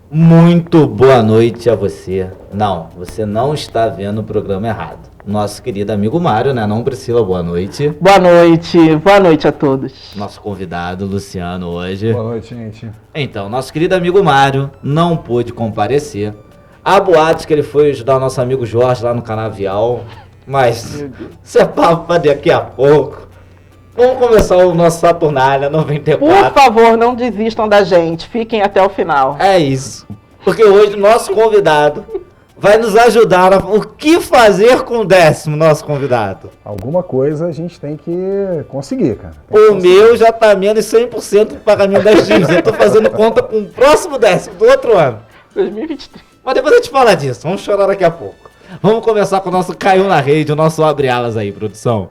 Muito boa noite a você. Não, você não está vendo o programa errado. Nosso querido amigo Mário, né? Não, Priscila, boa noite. Boa noite a todos. Nosso convidado, Luciano, hoje. Boa noite, gente. Então, nosso querido amigo Mário não pôde comparecer. Há boatos que ele foi ajudar o nosso amigo Jorge lá no Canavial, mas isso é papo para daqui a pouco. Vamos começar o nosso Saturnália 94. Por favor, não desistam da gente. Fiquem até o final. É isso. Porque hoje o nosso convidado vai nos ajudar a o que fazer com o 10º nosso convidado. Alguma coisa a gente tem que conseguir, cara. O meu já tá menos 100% do pagamento das dívidas. Eu tô fazendo conta com o próximo 10º do outro ano. 2023. Mas depois a gente fala disso. Vamos chorar daqui a pouco. Vamos começar com o nosso Caiu na Rede, o nosso Abre Alas aí, produção.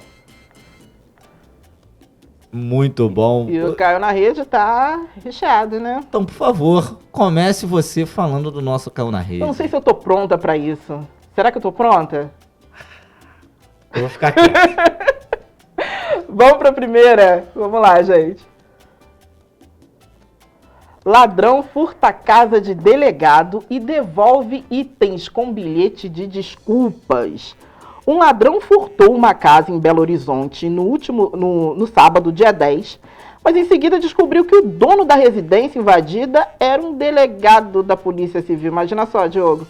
Muito bom. E o Caiu na Rede tá recheado, né? Então, por favor, comece você falando do nosso Caiu na Rede. Eu não sei se eu tô pronta pra isso. Será que eu tô pronta? Eu vou ficar aqui. Vamos pra primeira? Vamos lá, gente. Ladrão furta a casa de delegado e devolve itens com bilhete de desculpas. Um ladrão furtou uma casa em Belo Horizonte no sábado, dia 10, mas em seguida descobriu que o dono da residência invadida era um delegado da Polícia Civil. Imagina só, Diogo.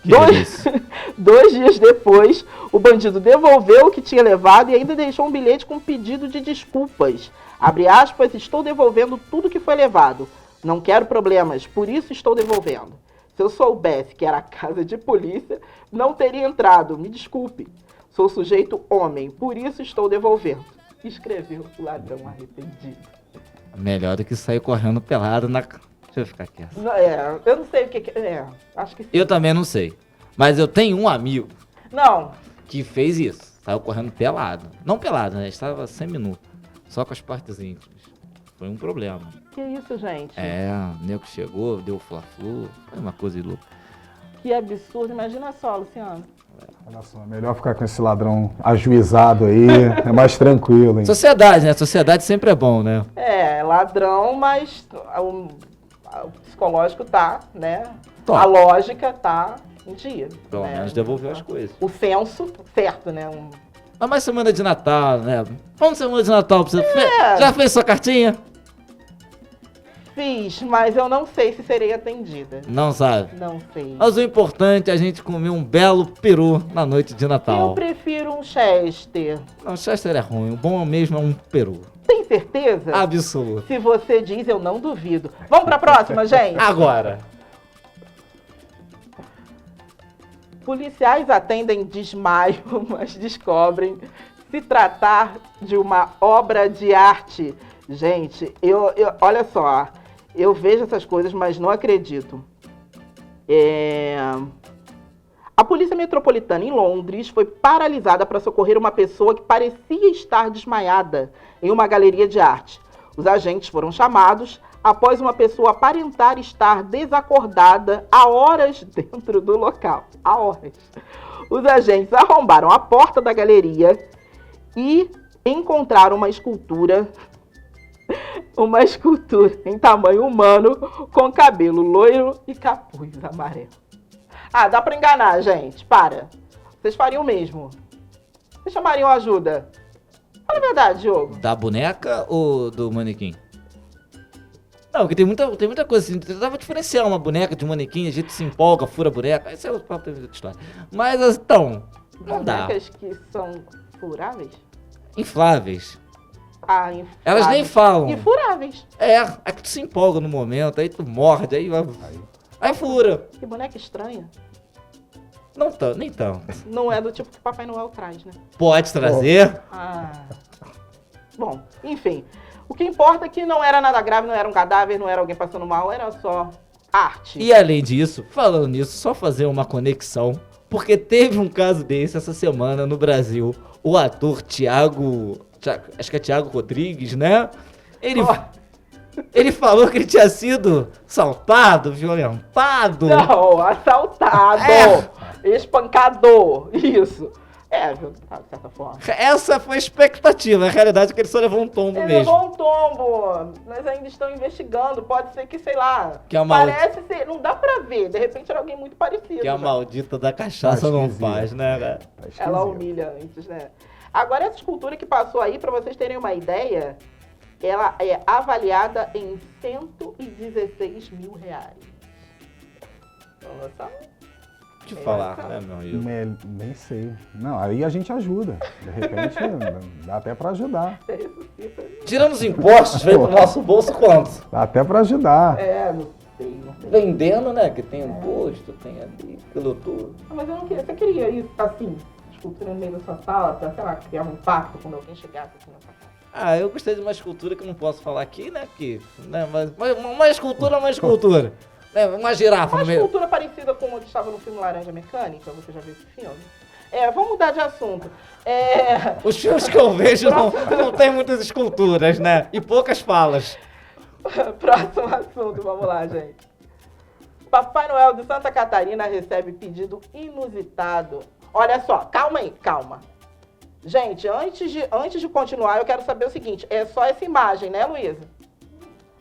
Dois dias depois, o bandido devolveu o que tinha levado e ainda deixou um bilhete com pedido de desculpas. Abre aspas, estou devolvendo tudo que foi levado. Não quero problemas, por isso estou devolvendo. Se eu soubesse que era casa de polícia, não teria entrado. Me desculpe. Sou sujeito homem, por isso estou devolvendo. Escreveu o ladrão arrependido. Melhor do que sair correndo pelado na... Deixa eu ficar quieto. Eu não sei o que é. Acho que sim. Eu também não sei. Mas eu tenho um amigo Não. que fez isso. Saiu correndo pelado. Não pelado, né? Estava semi-nu. Só com as partes íntimas. Foi um problema. Que isso, gente? O nego chegou, deu fla-flu. Foi uma coisa de louco. Que absurdo. Imagina só, Luciano. Olha só, é melhor ficar com esse ladrão ajuizado aí, é mais tranquilo, hein? Sociedade, né? Sociedade sempre é bom, né? É, ladrão, mas o psicológico tá, né? Top. A lógica tá em dia. Pelo né? menos devolveu as coisas. O senso, certo, né? Mas mais semana de Natal, né? Vamos semana de Natal pra você. É. Já fez sua cartinha? Fiz, mas eu não sei se serei atendida. Não sabe. Não sei. Mas o importante é a gente comer um belo peru na noite de Eu Natal. prefiro um Chester. Não, Chester é ruim. O bom mesmo é um peru. Tem certeza? Absoluto. Se você diz, eu não duvido. Vamos pra próxima, gente? Agora. Policiais atendem desmaio, mas descobrem se tratar de uma obra de arte. Gente, olha só, eu vejo essas coisas, mas não acredito. A Polícia Metropolitana em Londres foi paralisada para socorrer uma pessoa que parecia estar desmaiada em uma galeria de arte. Os agentes foram chamados após uma pessoa aparentar estar desacordada há horas dentro do local. Há horas. Os agentes arrombaram a porta da galeria e encontraram uma escultura em tamanho humano com cabelo loiro e capuz amarelo. Ah, dá pra enganar, gente. Para. Vocês fariam o mesmo. Vocês chamariam ajuda. Fala a verdade, Diogo. Da boneca ou do manequim? Não, porque tem muita coisa assim. Dá pra diferenciar uma boneca de um manequim, a gente se empolga, fura a boneca. Esse é outro papo da história. Mas então, não dá. Bonecas que são furáveis? Infláveis. Ah, infláveis. Elas nem falam. E furáveis. É que tu se empolga no momento, aí tu morde, aí fura. Que boneca estranha. Não tanto, nem tanto. Não é do tipo que Papai Noel traz, né? Pode trazer. Ah. Bom, enfim. O que importa é que não era nada grave, não era um cadáver, não era alguém passando mal, era só arte. E além disso, falando nisso, só fazer uma conexão, porque teve um caso desse essa semana no Brasil. O ator acho que é Thiago Rodrigues, né? Ele falou que ele tinha sido assaltado, violentado. Não, assaltado, espancador, isso. Viu? Tá, de certa forma. Essa foi a expectativa. A realidade é que ele só levou um tombo Ele mesmo. levou um tombo, mas ainda estão investigando. Pode ser que, sei lá, Que a parece ser, não dá pra ver. De repente era alguém muito parecido. Que a né? maldita da cachaça Tá não esquisito. faz, né, cara? Tá esquisito. Ela humilha antes, né? Agora, essa escultura que passou aí, pra vocês terem uma ideia, ela é avaliada em R$116 mil. Nossa, O que falar, né, meu amigo? Nem sei. Não, aí a gente ajuda. De repente, dá até pra ajudar. ressuscita. Tirando os impostos, veio pro nosso bolso quanto? Dá até pra ajudar. Não sei, não sei. Vendendo, né? Que tem imposto, tem ali, aquilo tudo. Mas eu não queria. Você queria isso assim, escultura no meio da sua sala, pra, sei lá, criar um impacto quando alguém chegasse aqui na sua casa? Ah, eu gostei de uma escultura que eu não posso falar aqui, né? Porque, né, mas uma escultura é uma escultura. Né, uma girafa Uma no meio. escultura parecida com o que estava no filme Laranja Mecânica, você já viu esse filme? Vamos mudar de assunto. Os filmes que eu vejo não tem muitas esculturas, né? E poucas falas. Próximo assunto, vamos lá, gente. Papai Noel de Santa Catarina recebe pedido inusitado. Olha só, calma aí, calma. Gente, antes de continuar, eu quero saber o seguinte, é só essa imagem, né, Luísa?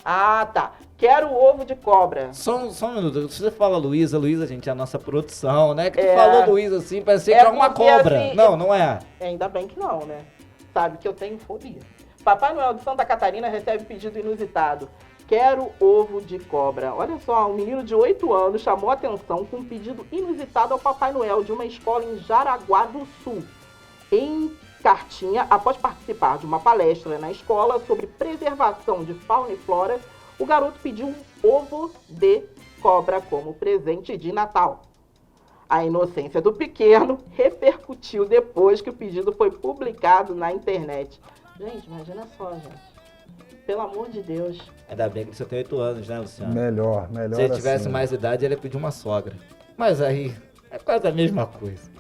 Ah, tá. Quero ovo de cobra. Só um minuto. Se você fala Luísa, gente, é a nossa produção, né? Que tu falou Luísa assim, parecia que era uma porque, cobra. assim, Não é. Ainda bem que não, né? Sabe que eu tenho fobia. Papai Noel de Santa Catarina recebe pedido inusitado. Quero ovo de cobra. Olha só, um menino de 8 anos chamou a atenção com um pedido inusitado ao Papai Noel de uma escola em Jaraguá do Sul. Em cartinha, após participar de uma palestra na escola sobre preservação de fauna e flora, o garoto pediu um ovo de cobra como presente de Natal. A inocência do pequeno repercutiu depois que o pedido foi publicado na internet. Gente, imagina só, gente. Pelo amor de Deus. Ainda bem que você tem 8 anos, né, Luciano? Melhor Se ele tivesse assim. mais idade, ele ia pedir uma sogra. Mas aí, é quase a mesma coisa.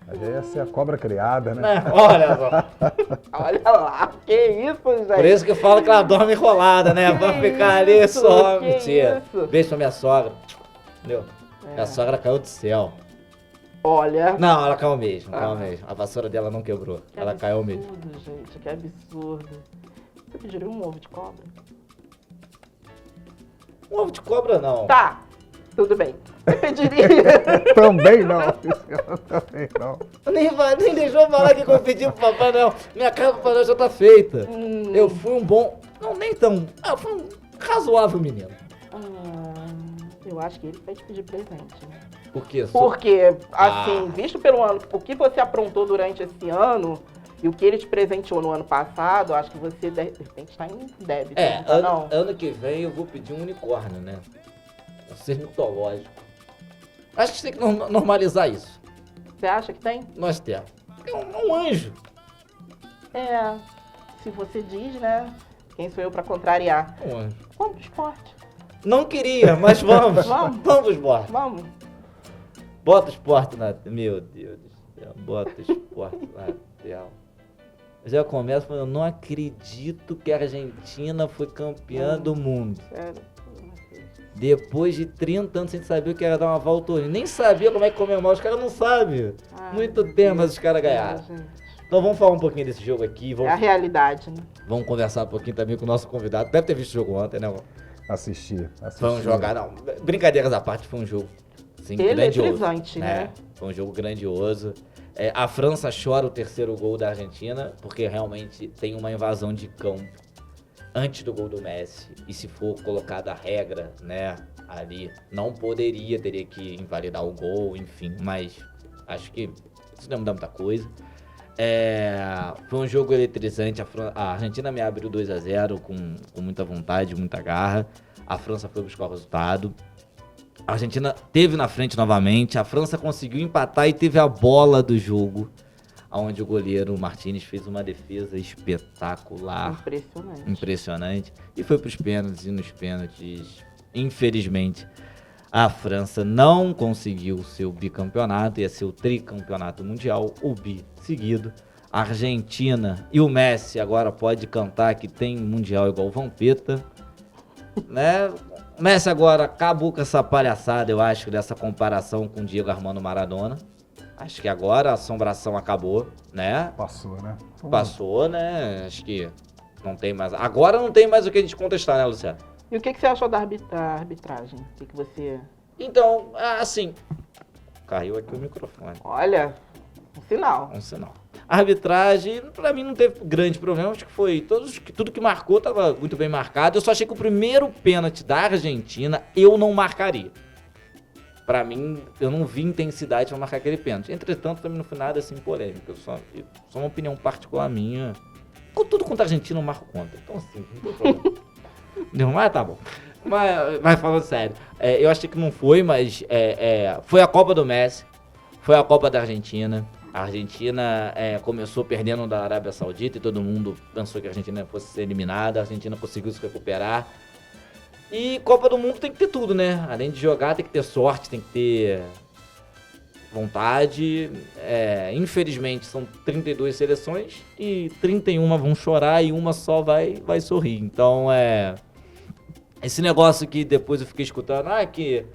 Aí ia ser a cobra criada, né? Olha só. Olha lá, que isso, gente. Por isso que fala que ela dorme enrolada, né? Que Pra ficar ali isso, só. que Mentira. isso? Beijo pra minha sogra. Entendeu? Minha sogra caiu do céu. Olha. Não, ela caiu mesmo, caiu mesmo. A vassoura dela não quebrou. Que Ela caiu mesmo. absurdo, gente, que absurdo. Você pediria um ovo de cobra? Um ovo de cobra, não. Tá, tudo bem. Eu pediria. Também não. Também não. Nem deixou eu falar que eu pedi pro Papai Noel. Minha casa pro Papai Noel já tá feita. Eu fui um bom... Não, nem tão... Eu fui um razoável menino. Eu acho que ele vai te pedir presente, né? Por quê? Porque, assim, visto pelo ano, o que você aprontou durante esse ano e o que ele te presenteou no ano passado, eu acho que você de repente está em débito. não? Ano que vem eu vou pedir um unicórnio, né? Um ser mitológico. Acho que tem que normalizar isso. Você acha que tem? Nós temos. É um anjo. Se você diz, né? Quem sou eu pra contrariar? Um anjo. Vamos pro esporte. Não queria, mas vamos. Vamos. Vamos pro esporte. Vamos. Bota o esporte na... Meu Deus do céu. Bota o esporte na tela. Eu já começo falando, não acredito que a Argentina foi campeã do mundo. Sério. Depois de 30 anos sem saber o que era dar uma volta olímpica. Nem sabia como é que comemora. Os caras não sabem. Muito tempo, mas os caras ganharam. Então vamos falar um pouquinho desse jogo aqui. É a realidade, né? Vamos conversar um pouquinho também com o nosso convidado. Deve ter visto o jogo ontem, né? Assistir. Foi um jogar, não. Brincadeiras à parte, foi um jogo assim, grandioso. Eletrizante, né? Foi um jogo grandioso. A França chora o terceiro gol da Argentina, porque realmente tem uma invasão de campo antes do gol do Messi. E se for colocada a regra, né, ali, não poderia, teria que invalidar o gol, enfim. Mas acho que isso não muda muita coisa. Foi um jogo eletrizante. A Argentina me abriu 2-0 com muita vontade, muita garra. A França foi buscar o resultado. A Argentina teve na frente novamente. A França conseguiu empatar e teve a bola do jogo, onde o goleiro Martínez fez uma defesa espetacular. Impressionante. E foi para os pênaltis, e nos pênaltis, infelizmente, a França não conseguiu o seu bicampeonato, ia ser o tricampeonato mundial, o bi seguido. A Argentina e o Messi agora pode cantar que tem mundial igual o Vampeta, né? O Messi agora acabou com essa palhaçada, eu acho, dessa comparação com o Diego Armando Maradona. Acho que agora a assombração acabou, né? Passou, né? Passou, né? Acho que não tem mais. Agora não tem mais o que a gente contestar, né, Luciano? E o que você achou da arbitragem? O que você... Então, assim. Caiu aqui o microfone. Olha, um sinal. Um sinal. A arbitragem, pra mim, não teve grande problema. Acho que foi tudo que marcou tava muito bem marcado. Eu só achei que o primeiro pênalti da Argentina eu não marcaria. Pra mim, eu não vi intensidade pra marcar aquele pênalti. Entretanto, também não foi nada assim polêmico. Só uma opinião particular minha. Tudo contra a Argentina eu marco contra. Então, assim, não tem problema. Não, mas tá bom. Mas falando sério, eu achei que não foi, mas foi a Copa do Messi, foi a Copa da Argentina. A Argentina começou perdendo da Arábia Saudita e todo mundo pensou que a Argentina fosse ser eliminada. A Argentina conseguiu se recuperar. E Copa do Mundo tem que ter tudo, né? Além de jogar, tem que ter sorte, tem que ter vontade. Infelizmente, são 32 seleções e 31 vão chorar e uma só vai sorrir. Então, esse negócio que depois eu fiquei escutando, que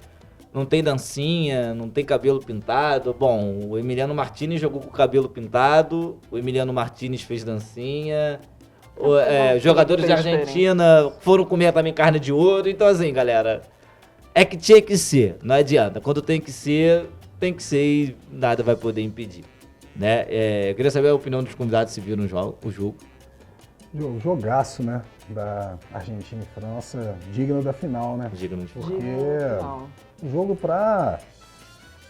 não tem dancinha, não tem cabelo pintado. Bom, o Emiliano Martinez jogou com o cabelo pintado, o Emiliano Martinez fez dancinha, jogadores da Argentina foram comer também carne de ouro. Então, assim, galera, que tinha que ser, não adianta. Quando tem que ser e nada vai poder impedir, né? Eu queria saber a opinião dos convidados se viram o jogo. Jogaço, né? Da Argentina e França, digno da final, né? Digno de Porque jogo pra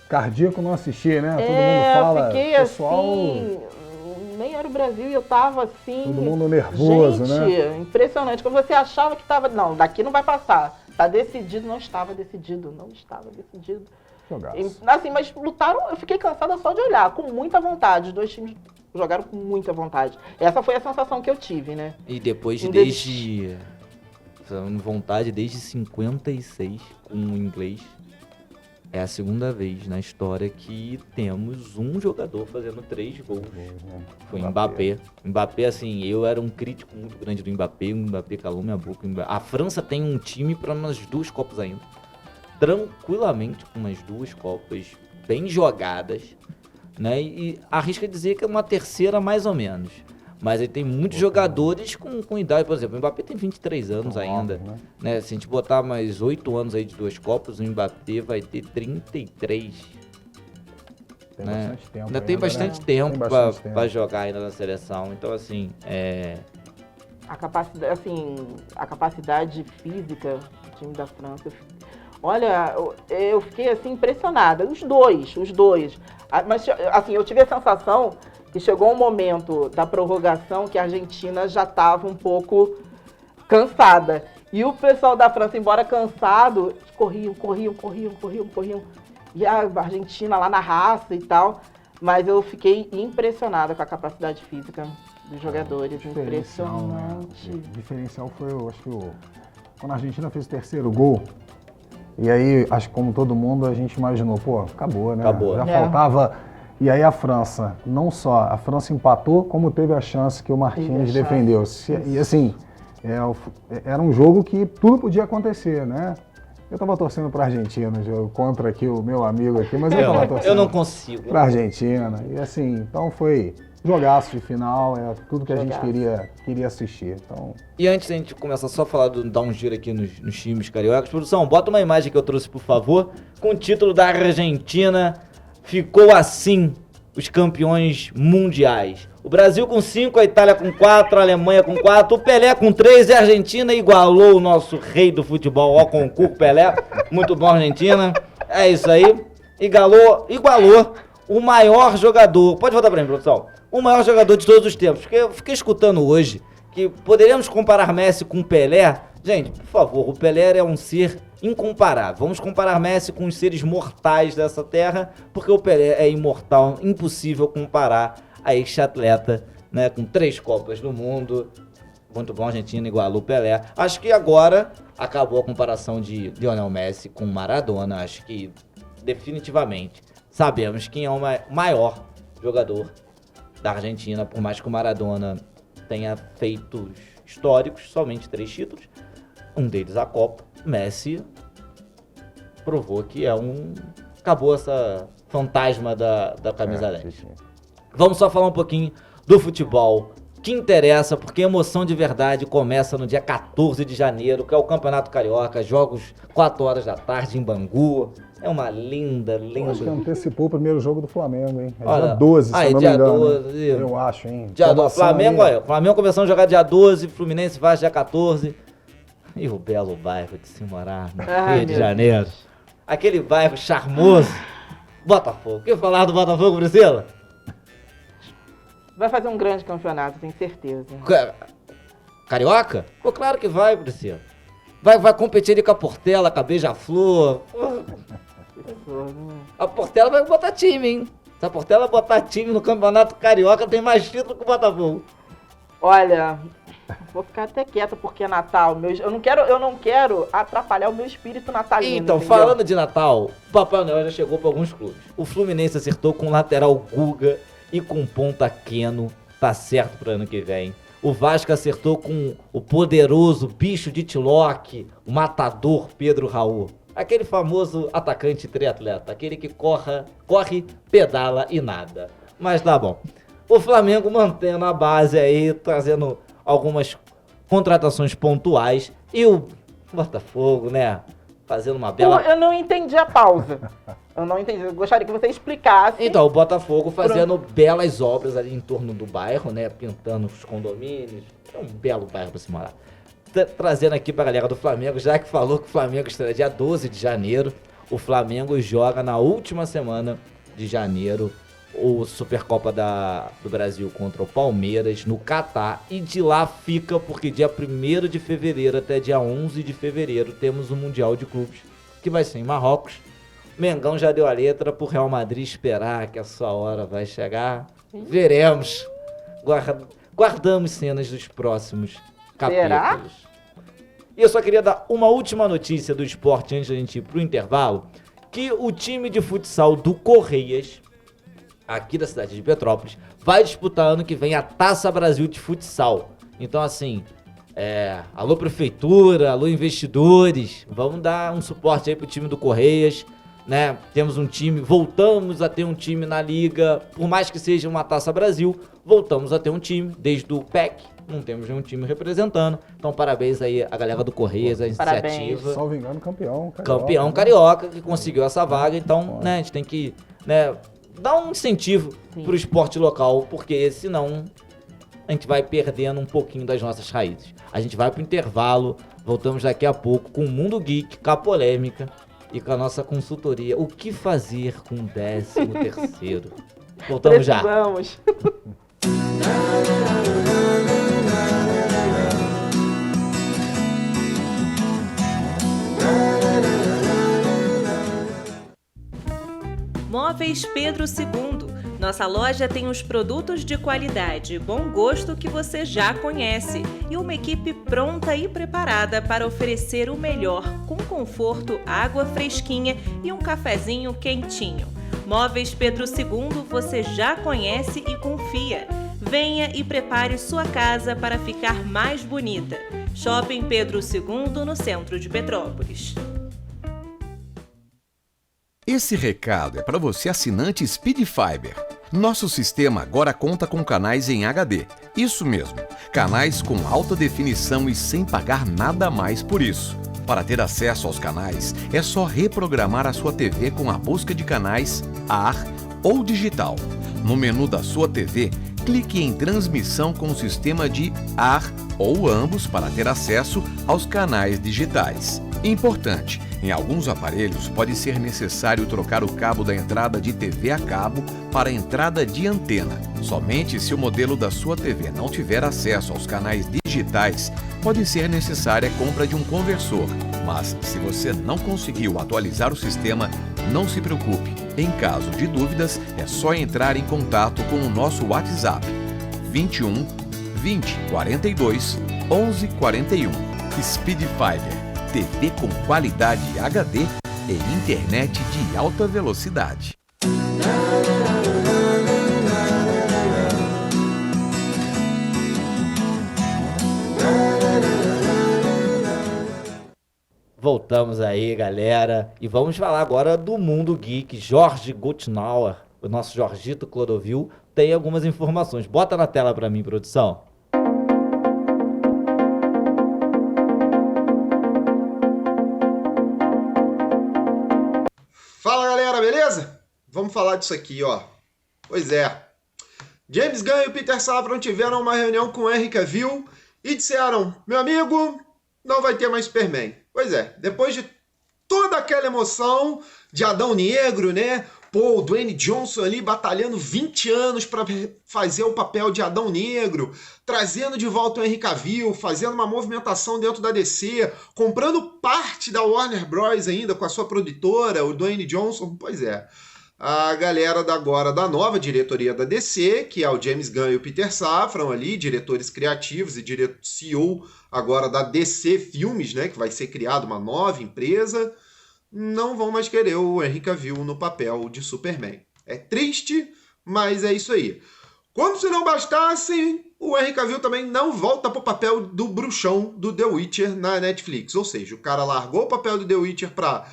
cardíaco não assistir, né? Todo mundo fala. Fiquei pessoal, assim, nem era o Brasil e eu tava assim. Todo mundo nervoso, né? Impressionante. Quando você achava que tava. Não, daqui não vai passar. Tá decidido, não estava decidido. Jogaço. Assim, mas lutaram, eu fiquei cansada só de olhar, com muita vontade. Os dois times jogaram com muita vontade. Essa foi a sensação que eu tive, né? E depois desde 56 com o inglês. É a segunda vez na história que temos um jogador fazendo 3 gols. Foi Mbappé. Mbappé, assim, eu era um crítico muito grande do Mbappé. O Mbappé calou minha boca. A França tem um time para umas 2 Copas ainda. Tranquilamente, com umas 2 Copas bem jogadas, né? E arrisca dizer que é uma terceira mais ou menos. Mas ele tem muitos jogadores com idade, por exemplo, o Mbappé tem 23 anos ainda, né? Se a gente botar mais 8 anos aí de 2 Copas, o Mbappé vai ter 33. Tem né? bastante tempo. Ainda tem bastante tempo pra jogar ainda na seleção. Então, assim, A capacidade física do time da França. Olha, eu fiquei assim impressionada. Os dois. Mas, assim, eu tive a sensação que chegou um momento da prorrogação que a Argentina já estava um pouco cansada. E o pessoal da França, embora cansado, corriam. E a Argentina lá na raça e tal. Mas eu fiquei impressionada com a capacidade física dos jogadores. Impressionante. O diferencial foi, eu acho que quando a Argentina fez o terceiro gol. E aí, acho que como todo mundo, a gente imaginou, acabou, né? Acabou. Já faltava. E aí a França, não só a França empatou, como teve a chance que o Martinez defendeu. E assim, era um jogo que tudo podia acontecer, né? Eu tava torcendo pra Argentina, contra aqui o meu amigo aqui, mas eu tava torcendo. Eu não consigo. Pra Argentina. E assim, então foi jogaço de final, tudo que a gente queria assistir. Então... E antes da gente começar só a falar, dar um giro aqui nos times cariocas, produção, bota uma imagem que eu trouxe, por favor, com o título da Argentina. Ficou assim, os campeões mundiais. O Brasil com 5, a Itália com 4, a Alemanha com 4, o Pelé com 3 e a Argentina igualou o nosso rei do futebol, o concurso Pelé. Muito bom, Argentina. É isso aí. Igualou o maior jogador. Pode voltar pra mim, produção. O maior jogador de todos os tempos. Porque eu fiquei escutando hoje que poderíamos comparar Messi com Pelé. Gente, por favor, o Pelé é um ser incomparável. Vamos comparar Messi com os seres mortais dessa terra, porque o Pelé é imortal, impossível comparar a este atleta, né, com 3 Copas do Mundo. Muito bom, a Argentina igualou o Pelé. Acho que agora acabou a comparação de Lionel Messi com Maradona. Acho que definitivamente sabemos quem é o maior jogador da Argentina, por mais que o Maradona tenha feitos históricos, somente 3 títulos. Um deles a Copa. Messi provou que acabou essa fantasma da camisa 10. Vamos só falar um pouquinho do futebol que interessa, porque a emoção de verdade começa no dia 14 de janeiro, que é o Campeonato Carioca, jogos 4 horas da tarde em Bangu. É uma linda. Acho que antecipou o primeiro jogo do Flamengo, hein? É Olha, dia 12, se eu não me dia engano. 12. Eu acho, hein? Dia 12. Flamengo, olha, Flamengo começando a jogar dia 12, Fluminense Vasco dia 14. E o belo bairro de se morar no Rio de Janeiro. Aquele bairro charmoso. Botafogo. O que falar do Botafogo, Priscila? Vai fazer um grande campeonato, tenho certeza. Carioca? Pô, claro que vai, Priscila. Vai competir ali com a Portela, com a Beija-Flor. A Portela vai botar time, hein? Se a Portela botar time no Campeonato Carioca, tem mais título que o Botafogo. Olha, vou ficar até quieta porque é Natal. Eu não quero atrapalhar o meu espírito natalino. Então, entendeu? falando de Natal, o Papai Noel já chegou para alguns clubes. O Fluminense acertou com o lateral Guga e com ponta Keno. Tá certo pro ano que vem. O Vasco acertou com o poderoso bicho de Tiloque, o matador Pedro Raul. Aquele famoso atacante triatleta, aquele que corre, pedala e nada. Mas tá bom. O Flamengo mantendo a base aí, trazendo algumas contratações pontuais. E o Botafogo, né, fazendo uma bela... Eu não entendi a pausa. Eu não entendi. Eu gostaria que você explicasse. Então, o Botafogo fazendo belas obras ali em torno do bairro, né, pintando os condomínios. É um belo bairro pra se morar. Trazendo aqui pra galera do Flamengo, já que falou que o Flamengo estreia dia 12 de janeiro, o Flamengo joga na última semana de janeiro o Supercopa do Brasil contra o Palmeiras no Catar, e de lá fica porque dia 1º de fevereiro até dia 11 de fevereiro temos o Mundial de Clubes, que vai ser em Marrocos. Mengão já deu a letra pro Real Madrid esperar que a sua hora vai chegar. Veremos. Guardamos cenas dos próximos capítulos. Será? E eu só queria dar uma última notícia do esporte antes da gente ir pro intervalo, que o time de futsal do Correias, aqui da cidade de Petrópolis, vai disputar ano que vem a Taça Brasil de Futsal. Então, assim, alô prefeitura, alô investidores, vamos dar um suporte aí pro time do Correias, né? Temos um time, voltamos a ter um time na liga, por mais que seja uma Taça Brasil, voltamos a ter um time, desde o PEC, não temos nenhum time representando. Então, parabéns aí a galera do Correias, a iniciativa. Salvo engano, campeão carioca. Campeão carioca, que conseguiu essa vaga. Então, né, a gente tem que, né, dar um incentivo pro esporte local, porque senão a gente vai perdendo um pouquinho das nossas raízes. A gente vai pro intervalo, voltamos daqui a pouco com o Mundo Geek, com a polêmica e com a nossa consultoria. O que fazer com o 13º? Voltamos já. Precisamos. Móveis Pedro II. Nossa loja tem os produtos de qualidade e bom gosto que você já conhece e uma equipe pronta e preparada para oferecer o melhor, com conforto, água fresquinha e um cafezinho quentinho. Móveis Pedro II você já conhece e confia. Venha e prepare sua casa para ficar mais bonita. Shopping Pedro II, no centro de Petrópolis. Esse recado é para você assinante Speed Fiber. Nosso sistema agora conta com canais em HD. Isso mesmo, canais com alta definição e sem pagar nada mais por isso. Para ter acesso aos canais, é só reprogramar a sua TV com a busca de canais AR ou digital. No menu da sua TV, clique em transmissão com o sistema de AR ou ambos para ter acesso aos canais digitais. Importante, em alguns aparelhos pode ser necessário trocar o cabo da entrada de TV a cabo para a entrada de antena. Somente se o modelo da sua TV não tiver acesso aos canais digitais, pode ser necessária a compra de um conversor. Mas se você não conseguiu atualizar o sistema, não se preocupe. Em caso de dúvidas, é só entrar em contato com o nosso WhatsApp 21 20 42 11 41. Speed Fiber, TV com qualidade HD e internet de alta velocidade. Voltamos aí, galera. E vamos falar agora do mundo geek. Jorge Gutnauer, o nosso Jorgito Clodovil, tem algumas informações. Bota na tela pra mim, produção. Fala, galera, beleza? Vamos falar disso aqui, ó. Pois é. James Gunn e o Peter Safran tiveram uma reunião com o Henry Cavill e disseram: meu amigo, não vai ter mais Superman. Pois é, depois de toda aquela emoção de Adão Negro, né? Pô, o Dwayne Johnson ali batalhando 20 anos para fazer o papel de Adão Negro, trazendo de volta o Henry Cavill, fazendo uma movimentação dentro da DC, comprando parte da Warner Bros. Ainda com a sua produtora, o Dwayne Johnson. Pois é, a galera agora da nova diretoria da DC, que é o James Gunn e o Peter Safran ali, diretores criativos e CEO agora da DC Filmes, né, que vai ser criada uma nova empresa, não vão mais querer o Henry Cavill no papel de Superman. É triste, mas é isso aí. Como se não bastasse, o Henry Cavill também não volta pro papel do bruxão do The Witcher na Netflix. Ou seja, o cara largou o papel do The Witcher pra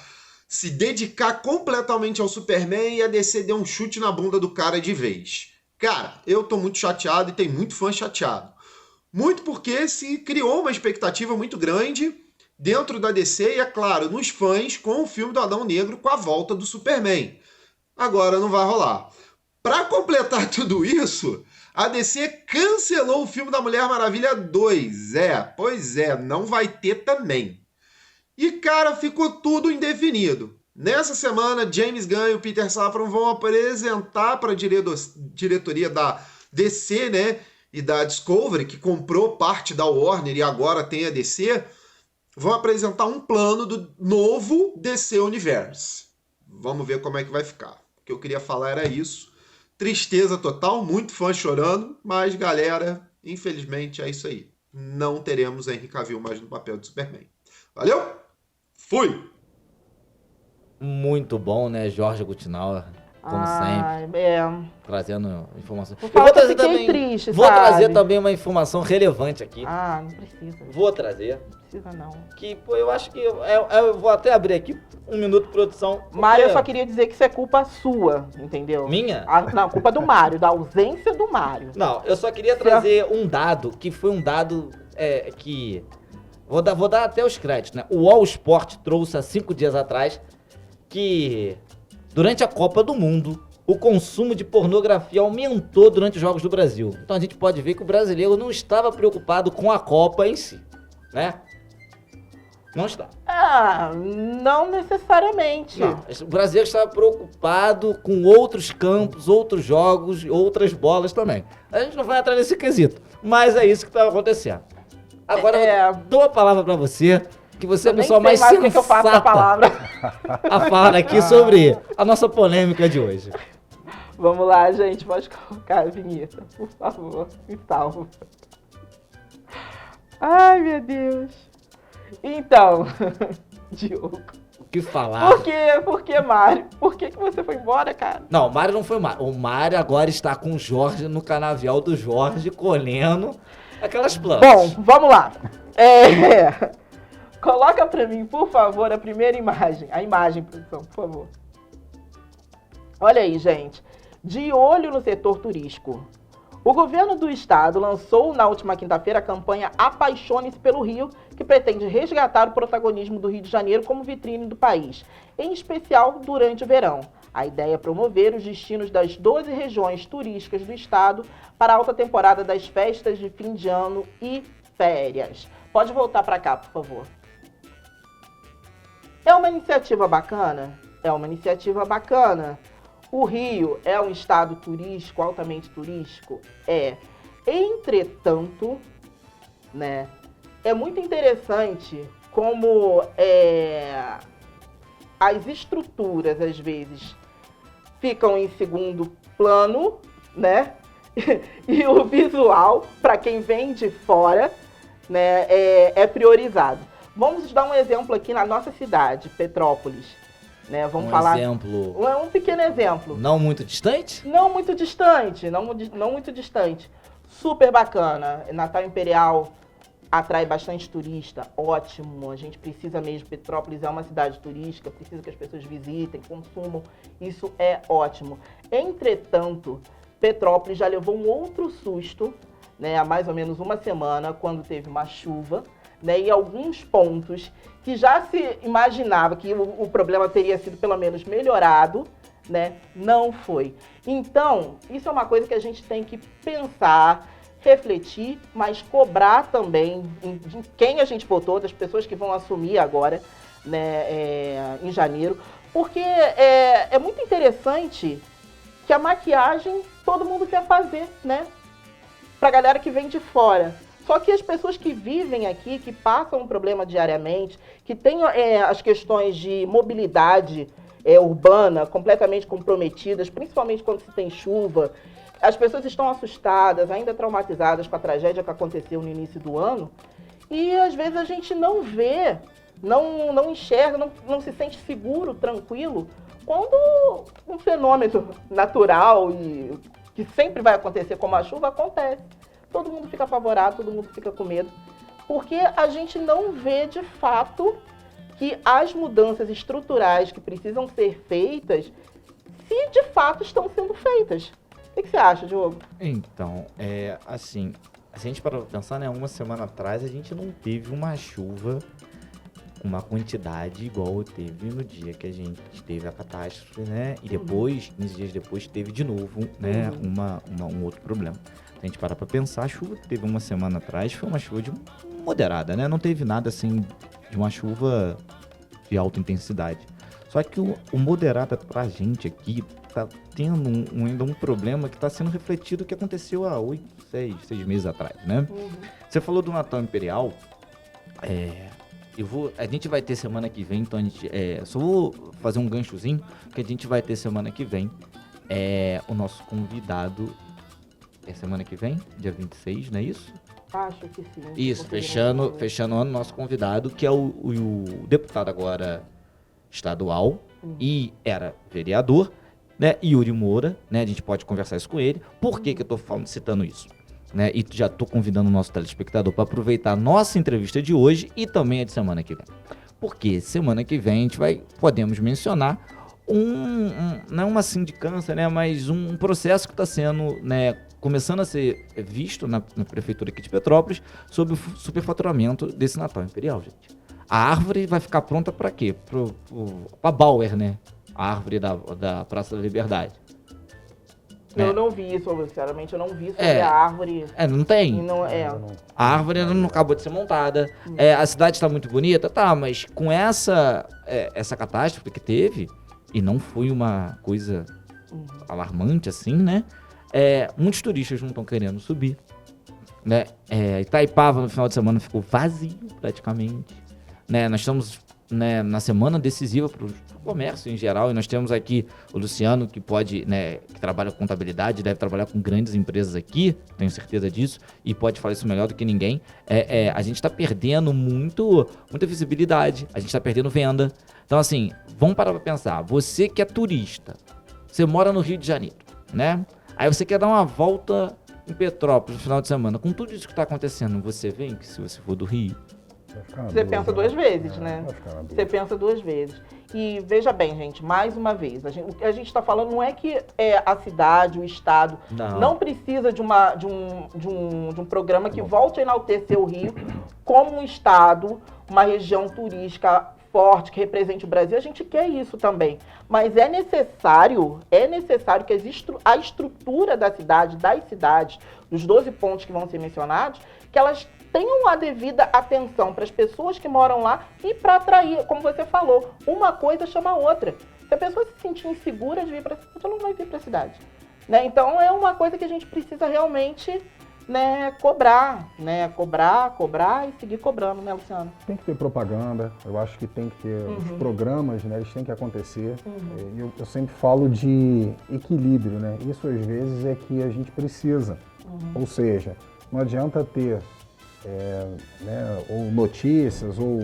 se dedicar completamente ao Superman e a DC deu um chute na bunda do cara de vez. Cara, eu tô muito chateado e tem muito fã chateado. Muito porque se criou uma expectativa muito grande dentro da DC e, é claro, nos fãs com o filme do Adão Negro com a volta do Superman. Agora não vai rolar. Para completar tudo isso, a DC cancelou o filme da Mulher Maravilha 2. Pois é, não vai ter também. E, cara, ficou tudo indefinido. Nessa semana, James Gunn e o Peter Safran vão apresentar para a diretoria da DC, né, e da Discovery, que comprou parte da Warner e agora tem a DC, vão apresentar um plano do novo DC Universe. Vamos ver como é que vai ficar. O que eu queria falar era isso. Tristeza total, muito fã chorando, mas, galera, infelizmente é isso aí. Não teremos Henry Cavill mais no papel de Superman. Valeu? Fui! Muito bom, né, Jorge Gutnauer, como sempre, trazendo informação. Eu vou trazer também, triste, vou trazer também uma informação relevante aqui. Ah, não precisa. Vou trazer. Não precisa não. Que, pô, eu acho que eu vou até abrir aqui um minuto de produção. Mário, eu só queria dizer que isso é culpa sua, entendeu? Minha? Não, culpa do Mário, da ausência do Mário. Não, eu só queria trazer um dado, que foi um dado que... Vou dar até os créditos, né? O All Sport trouxe há 5 dias atrás que durante a Copa do Mundo o consumo de pornografia aumentou durante os Jogos do Brasil. Então a gente pode ver que o brasileiro não estava preocupado com a Copa em si, né? Não está. Ah, não necessariamente. Não, o brasileiro estava preocupado com outros campos, outros jogos, outras bolas também. A gente não vai entrar nesse quesito, mas é isso que estava acontecendo. Agora eu dou a palavra para você, que você é a pessoa mais sensata que eu faço a palavra. a falar aqui sobre a nossa polêmica de hoje. Vamos lá, gente, pode colocar a vinheta, por favor, me salva. Ai, meu Deus. Então, Diogo. O que falar? Por que, Mário? Por que você foi embora, cara? Não, o Mário não foi embora. O Mário agora está com o Jorge no canavial do Jorge, colhendo aquelas plantas. Bom, vamos lá. Coloca pra mim, por favor, a primeira imagem. A imagem, produção, por favor. Olha aí, gente. De olho no setor turístico. O governo do estado lançou na última quinta-feira a campanha Apaixone-se pelo Rio, que pretende resgatar o protagonismo do Rio de Janeiro como vitrine do país, em especial durante o verão. A ideia é promover os destinos das 12 regiões turísticas do estado para a alta temporada das festas de fim de ano e férias. Pode voltar para cá, por favor. É uma iniciativa bacana? É uma iniciativa bacana. O Rio é um estado turístico, altamente turístico? É. Entretanto, né, é muito interessante como as estruturas, às vezes, ficam em segundo plano, né? E o visual, para quem vem de fora, né, é priorizado. Vamos dar um exemplo aqui na nossa cidade, Petrópolis. Né, vamos falar. Exemplo. Um pequeno exemplo. Não muito distante? Não muito distante, não muito distante. Super bacana. Natal Imperial, atrai bastante turista, ótimo, a gente precisa mesmo, Petrópolis é uma cidade turística, precisa que as pessoas visitem, consumam, isso é ótimo. Entretanto, Petrópolis já levou um outro susto, né, há mais ou menos uma semana, quando teve uma chuva, né, e alguns pontos que já se imaginava que o problema teria sido pelo menos melhorado, né, não foi. Então, isso é uma coisa que a gente tem que pensar, refletir, mas cobrar também de quem a gente votou, das pessoas que vão assumir agora, né, em janeiro, porque é muito interessante que a maquiagem todo mundo quer fazer, né, pra galera que vem de fora. Só que as pessoas que vivem aqui, que passam um problema diariamente, que têm as questões de mobilidade urbana completamente comprometidas, principalmente quando se tem chuva, as pessoas estão assustadas, ainda traumatizadas com a tragédia que aconteceu no início do ano, e às vezes a gente não vê, não enxerga, não se sente seguro, tranquilo, quando um fenômeno natural e que sempre vai acontecer como a chuva acontece. Todo mundo fica apavorado, todo mundo fica com medo, porque a gente não vê de fato que as mudanças estruturais que precisam ser feitas, se de fato estão sendo feitas. O que você acha, Diogo? Então, assim, se a gente parar pra pensar, né, uma semana atrás a gente não teve uma chuva com uma quantidade igual teve no dia que a gente teve a catástrofe, né, e depois, 15 dias depois, teve de novo, né, um outro problema. Se a gente parar pra pensar, a chuva que teve uma semana atrás foi uma chuva moderada, né, não teve nada assim de uma chuva de alta intensidade. Só que o moderado pra gente aqui tá tendo ainda um problema que tá sendo refletido que aconteceu há 6 meses atrás, né? Você falou do Natal Imperial, a gente vai ter semana que vem, então a gente, só vou fazer um ganchozinho, que a gente vai ter semana que vem, o nosso convidado, semana que vem, dia 26, não é isso? Acho que sim. Isso, fechando o ano, nosso convidado, que é o deputado agora estadual e era vereador, né, Yuri Moura, né, a gente pode conversar isso com ele. Por que que eu tô citando isso? Né, e já tô convidando o nosso telespectador para aproveitar a nossa entrevista de hoje e também a de semana que vem. Porque semana que vem a gente podemos mencionar não uma sindicância, né, mas um processo que está sendo, né, começando a ser visto na prefeitura aqui de Petrópolis sobre o superfaturamento desse Natal Imperial, gente. A árvore vai ficar pronta para quê? Para Bauer, né? A árvore da Praça da Liberdade. Eu não vi isso, sinceramente, eu não vi sobre a árvore. Não tem. A árvore não acabou de ser montada. A cidade está muito bonita, tá, mas com essa catástrofe que teve, e não foi uma coisa alarmante assim, né? Muitos turistas não estão querendo subir, né? Itaipava no final de semana ficou vazio praticamente, né? Nós estamos, né, na semana decisiva para o comércio em geral, e nós temos aqui o Luciano que pode, né, que trabalha com contabilidade, deve trabalhar com grandes empresas aqui, tenho certeza disso, e pode falar isso melhor do que ninguém. A gente está perdendo muita visibilidade, a gente está perdendo venda. Então assim, vamos parar para pensar, você que é turista, você mora no Rio de Janeiro, né? Aí você quer dar uma volta em Petrópolis no final de semana. Com tudo isso que está acontecendo, você vem que se você for do Rio? Você pensa duas vezes, né? Você pensa duas vezes. E veja bem, gente, mais uma vez, o que a gente está falando não é que a cidade, o estado, não precisa de um programa que volte a enaltecer o Rio como um estado, uma região turística forte, que represente o Brasil. A gente quer isso também. Mas é necessário que a estrutura da cidade, das cidades, dos 12 pontos que vão ser mencionados, que elas tenham a devida atenção para as pessoas que moram lá e para atrair, como você falou, uma coisa chama a outra. Se a pessoa se sentir insegura de vir para a cidade, ela não vai vir para a cidade. Né? Então é uma coisa que a gente precisa realmente, né, cobrar e seguir cobrando, né, Luciano? Tem que ter propaganda, eu acho que tem que ter os programas, né, eles têm que acontecer. Eu sempre falo de equilíbrio, né? Isso às vezes é que a gente precisa. Ou seja, não adianta ter né, ou notícias, ou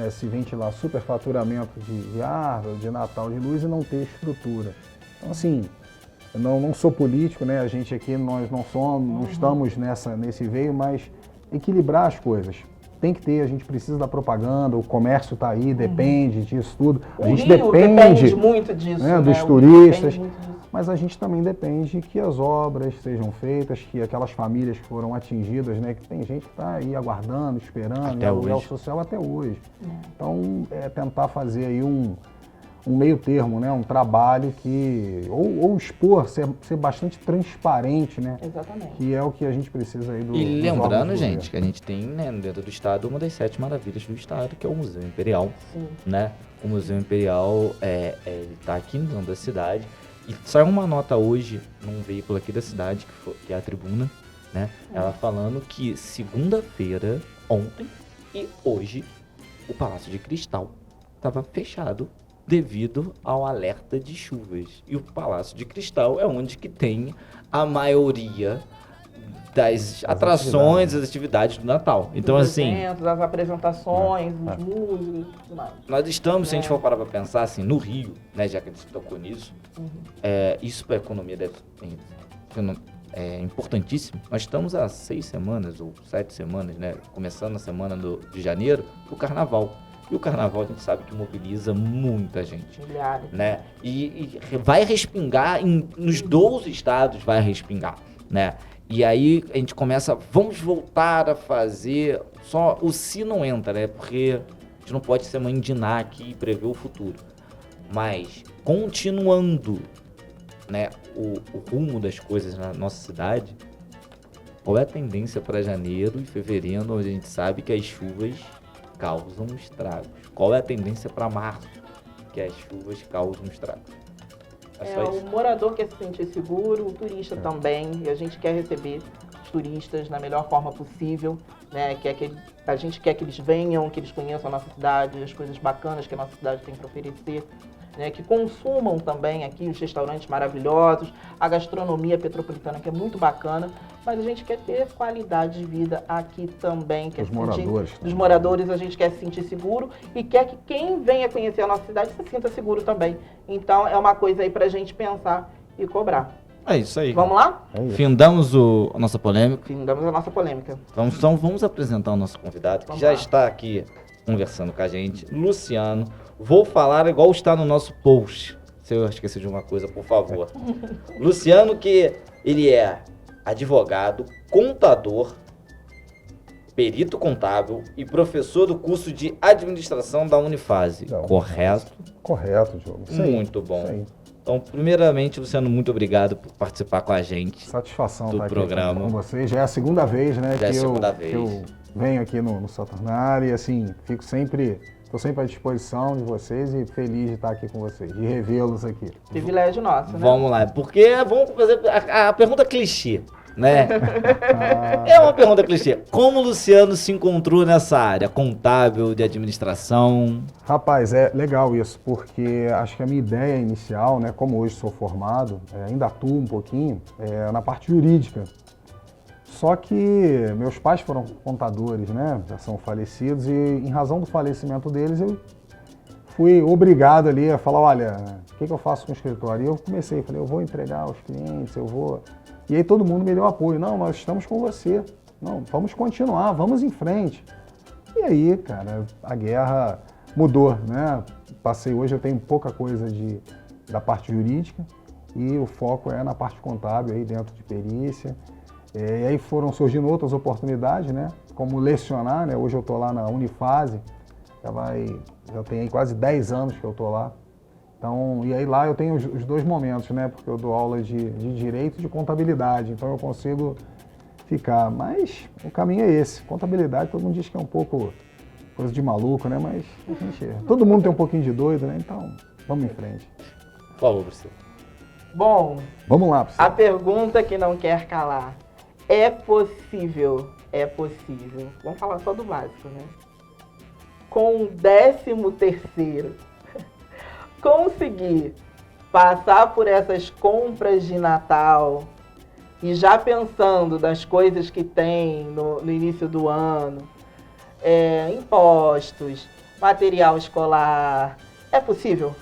se ventilar superfaturamento de árvore, de Natal, de luz e não ter estrutura. Então assim, eu não sou político, né? A gente aqui, nós não estamos nesse veio, mas equilibrar as coisas. Tem que ter, a gente precisa da propaganda, o comércio está aí, depende disso tudo. A gente depende muito disso, né, dos O Rio turistas, depende muito disso. mas a gente também depende que as obras sejam feitas, que aquelas famílias que foram atingidas, né, que tem gente que está aí aguardando, esperando, Até aluguel hoje. social até hoje. Então, tentar fazer aí um meio termo, né, um trabalho que, ou expor, ser bastante transparente, né, Exatamente. que é o que a gente precisa aí do E dos lembrando, órgãos do gente, governo. que a gente tem, né, dentro do estado, uma das 7 maravilhas do estado, que é o Museu Imperial, Sim. né? O Museu Imperial ele tá aqui dentro da cidade. E saiu uma nota hoje num veículo aqui da cidade, que é a Tribuna, né? Ela falando que segunda-feira, ontem e hoje, o Palácio de Cristal estava fechado devido ao alerta de chuvas. E o Palácio de Cristal é onde que tem a maioria das atrações, das atividades do Natal. Então, Os assim, eventos, as apresentações, os músicos e tudo mais. nós estamos, se a gente for parar pra pensar, assim, no Rio, né, já que a gente tocou nisso, isso para a economia é importantíssimo. Nós estamos há 6 semanas ou 7 semanas, né, começando a semana de janeiro, do Carnaval. E o Carnaval a gente sabe que mobiliza muita gente, Milhares. né? E vai respingar, nos 12 estados vai respingar, né? E aí a gente começa, vamos voltar a fazer, só o se não entra, né? Porque a gente não pode ser mãe de Ná aqui e prever o futuro. Mas, continuando, né, o rumo das coisas na nossa cidade, qual é a tendência para janeiro e fevereiro, onde a gente sabe que as chuvas causam estragos? Qual é a tendência para março, que as chuvas causam estragos? É só isso. O morador quer se sentir seguro, o turista também, e a gente quer receber os turistas da melhor forma possível, né? A gente quer que eles venham, que eles conheçam a nossa cidade, as coisas bacanas que a nossa cidade tem para oferecer, né? Que consumam também aqui os restaurantes maravilhosos, a gastronomia petropolitana que é muito bacana, mas a gente quer ter qualidade de vida aqui também. Dos moradores. Dos moradores a gente quer se sentir seguro e quer que quem venha conhecer a nossa cidade se sinta seguro também. Então é uma coisa aí pra gente pensar e cobrar. É isso aí. Vamos lá? É isso. Findamos a nossa polêmica. Findamos a nossa polêmica. Então vamos apresentar o nosso convidado, que Vamos já lá. está aqui conversando com a gente, Luciano. Vou falar igual está no nosso post. Se eu esqueci de uma coisa, por favor. Luciano, que ele é advogado, contador, perito contábil e professor do curso de administração da Unifase. Não. Correto? Correto, Diogo. Isso aí, Muito bom. isso aí. Então, primeiramente, Luciano, muito obrigado por participar com a gente. Satisfação Do estar aqui programa. com vocês. Já é a segunda vez, né, Já é a que segunda eu, vez. que eu venho aqui no Saturnário e assim, estou sempre à disposição de vocês e feliz de estar aqui com vocês, de revê-los aqui. Privilégio nosso, né? Vamos lá, porque vamos fazer a pergunta clichê, né? É uma pergunta clichê. Como o Luciano se encontrou nessa área contábil, de administração? Rapaz, é legal isso, porque acho que a minha ideia inicial, né, como hoje sou formado, ainda atuo um pouquinho na parte jurídica. Só que meus pais foram contadores, né, já são falecidos e em razão do falecimento deles eu fui obrigado ali a falar, olha, o que eu faço com o escritório? E eu comecei, falei, eu vou entregar aos clientes, eu vou... E aí todo mundo me deu apoio, não, nós estamos com você, não, vamos continuar, vamos em frente. E aí, cara, a guerra mudou, né? Hoje eu tenho pouca coisa da parte jurídica e o foco é na parte contábil aí dentro de perícia. E aí foram surgindo outras oportunidades, né? Como lecionar, né? Hoje eu estou lá na Unifase, já tem aí quase 10 anos que eu estou lá. Então, e aí lá eu tenho os dois momentos, né? Porque eu dou aula de direito e de contabilidade, então eu consigo ficar. Mas o caminho é esse. Contabilidade, todo mundo diz que é um pouco coisa de maluco, né? Mas todo mundo tem um pouquinho de doido, né? Então, vamos em frente. Por favor, Priscila. Bom, Vamos lá, Priscila. a pergunta que não quer calar. É possível? É possível. Vamos falar só do básico, né? Com o 13º, conseguir passar por essas compras de Natal e já pensando das coisas que tem no início do ano, impostos, material escolar, é possível?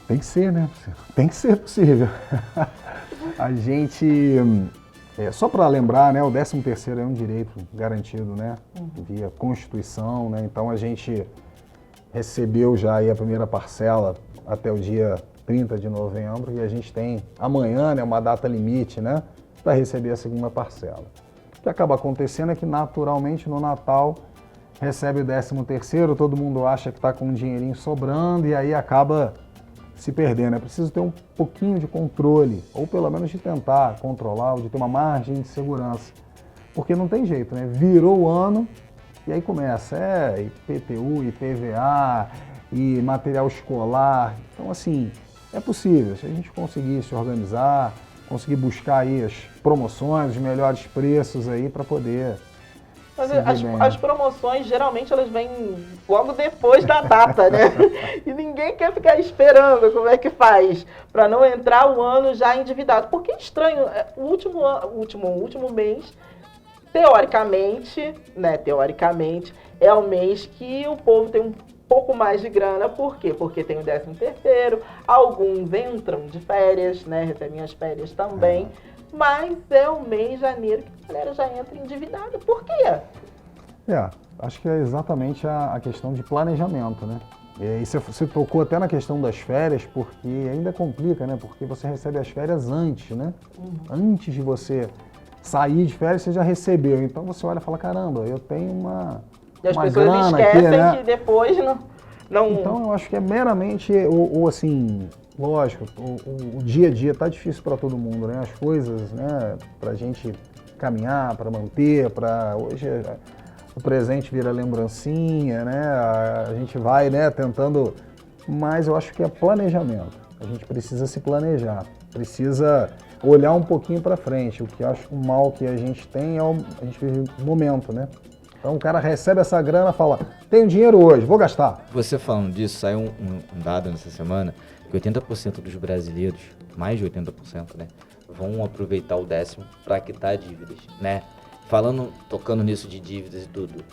Tem que ser, né? Tem que ser possível. A gente Só para lembrar, né, o 13º é um direito garantido, né, via Constituição, né, então a gente recebeu já aí a primeira parcela até o dia 30 de novembro e a gente tem amanhã, né, uma data limite, né, para receber a segunda parcela. O que acaba acontecendo é que naturalmente no Natal recebe o 13º, todo mundo acha que está com um dinheirinho sobrando e aí acaba se perdendo. É preciso ter um pouquinho de controle, ou pelo menos de tentar controlar, ou de ter uma margem de segurança. Porque não tem jeito, né? Virou o ano e aí começa, IPTU, IPVA e material escolar. Então, assim, é possível. Se a gente conseguir se organizar, conseguir buscar aí as promoções, os melhores preços aí para poder... Mas as promoções, geralmente, elas vêm logo depois da data, né? E ninguém quer ficar esperando como é que faz para não entrar o ano já endividado. Porque é estranho, o último mês, teoricamente, é o mês que o povo tem um pouco mais de grana. Por quê? Porque tem o 13º, alguns entram de férias, né? Recebem as férias também. Mas é o mês de janeiro que a galera já entra endividada. Por quê? Acho que é exatamente a questão de planejamento, né? E você tocou até na questão das férias, porque ainda complica, né? Porque você recebe as férias antes, né? Antes de você sair de férias, você já recebeu. Então você olha e fala, caramba, eu tenho uma E as uma pessoas grana esquecem aqui, né? que depois não... Então eu acho que é meramente, ou assim, lógico, o dia a dia tá difícil para todo mundo, né? As coisas, né, pra gente caminhar, para manter, hoje o presente vira lembrancinha, né? A gente vai, né, tentando, mas eu acho que é planejamento. A gente precisa se planejar, precisa olhar um pouquinho para frente. O que eu acho que o mal que a gente tem a gente vive o momento, né? Então o cara recebe essa grana e fala, tenho dinheiro hoje, vou gastar. Você falando disso, saiu um dado nessa semana que 80% dos brasileiros, mais de 80%, né, vão aproveitar o 10º para quitar dívidas, né? Tocando nisso de dívidas e tudo,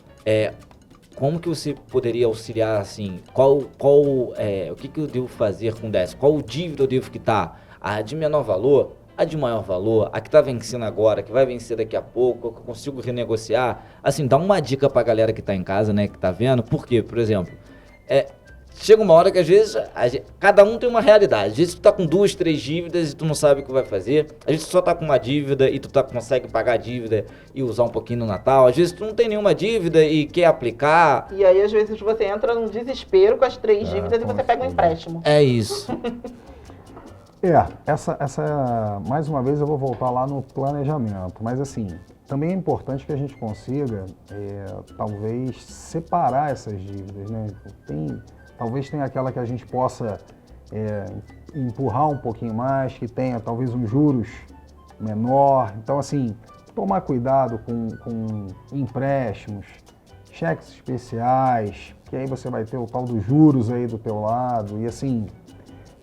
como que você poderia auxiliar, assim, o que eu devo fazer com o 10º? Qual dívida eu devo quitar? A de menor valor? A de maior valor? A que tá vencendo agora, que vai vencer daqui a pouco, que eu consigo renegociar? Assim, dá uma dica pra galera que tá em casa, né, que tá vendo. Por quê? Por exemplo, chega uma hora que às vezes cada um tem uma realidade. Às vezes tu tá com 2, 3 dívidas e tu não sabe o que vai fazer. Às vezes tu só tá com uma dívida e tu consegue pagar a dívida e usar um pouquinho no Natal. Às vezes tu não tem nenhuma dívida e quer aplicar. E aí às vezes você entra num desespero com as 3 dívidas e você pega um empréstimo. É isso. Mais uma vez eu vou voltar lá no planejamento, mas assim, também é importante que a gente consiga, talvez, separar essas dívidas, né? Talvez tenha aquela que a gente possa empurrar um pouquinho mais, que tenha talvez um juros menor. Então, assim, tomar cuidado com empréstimos, cheques especiais, que aí você vai ter o tal dos juros aí do teu lado, e assim...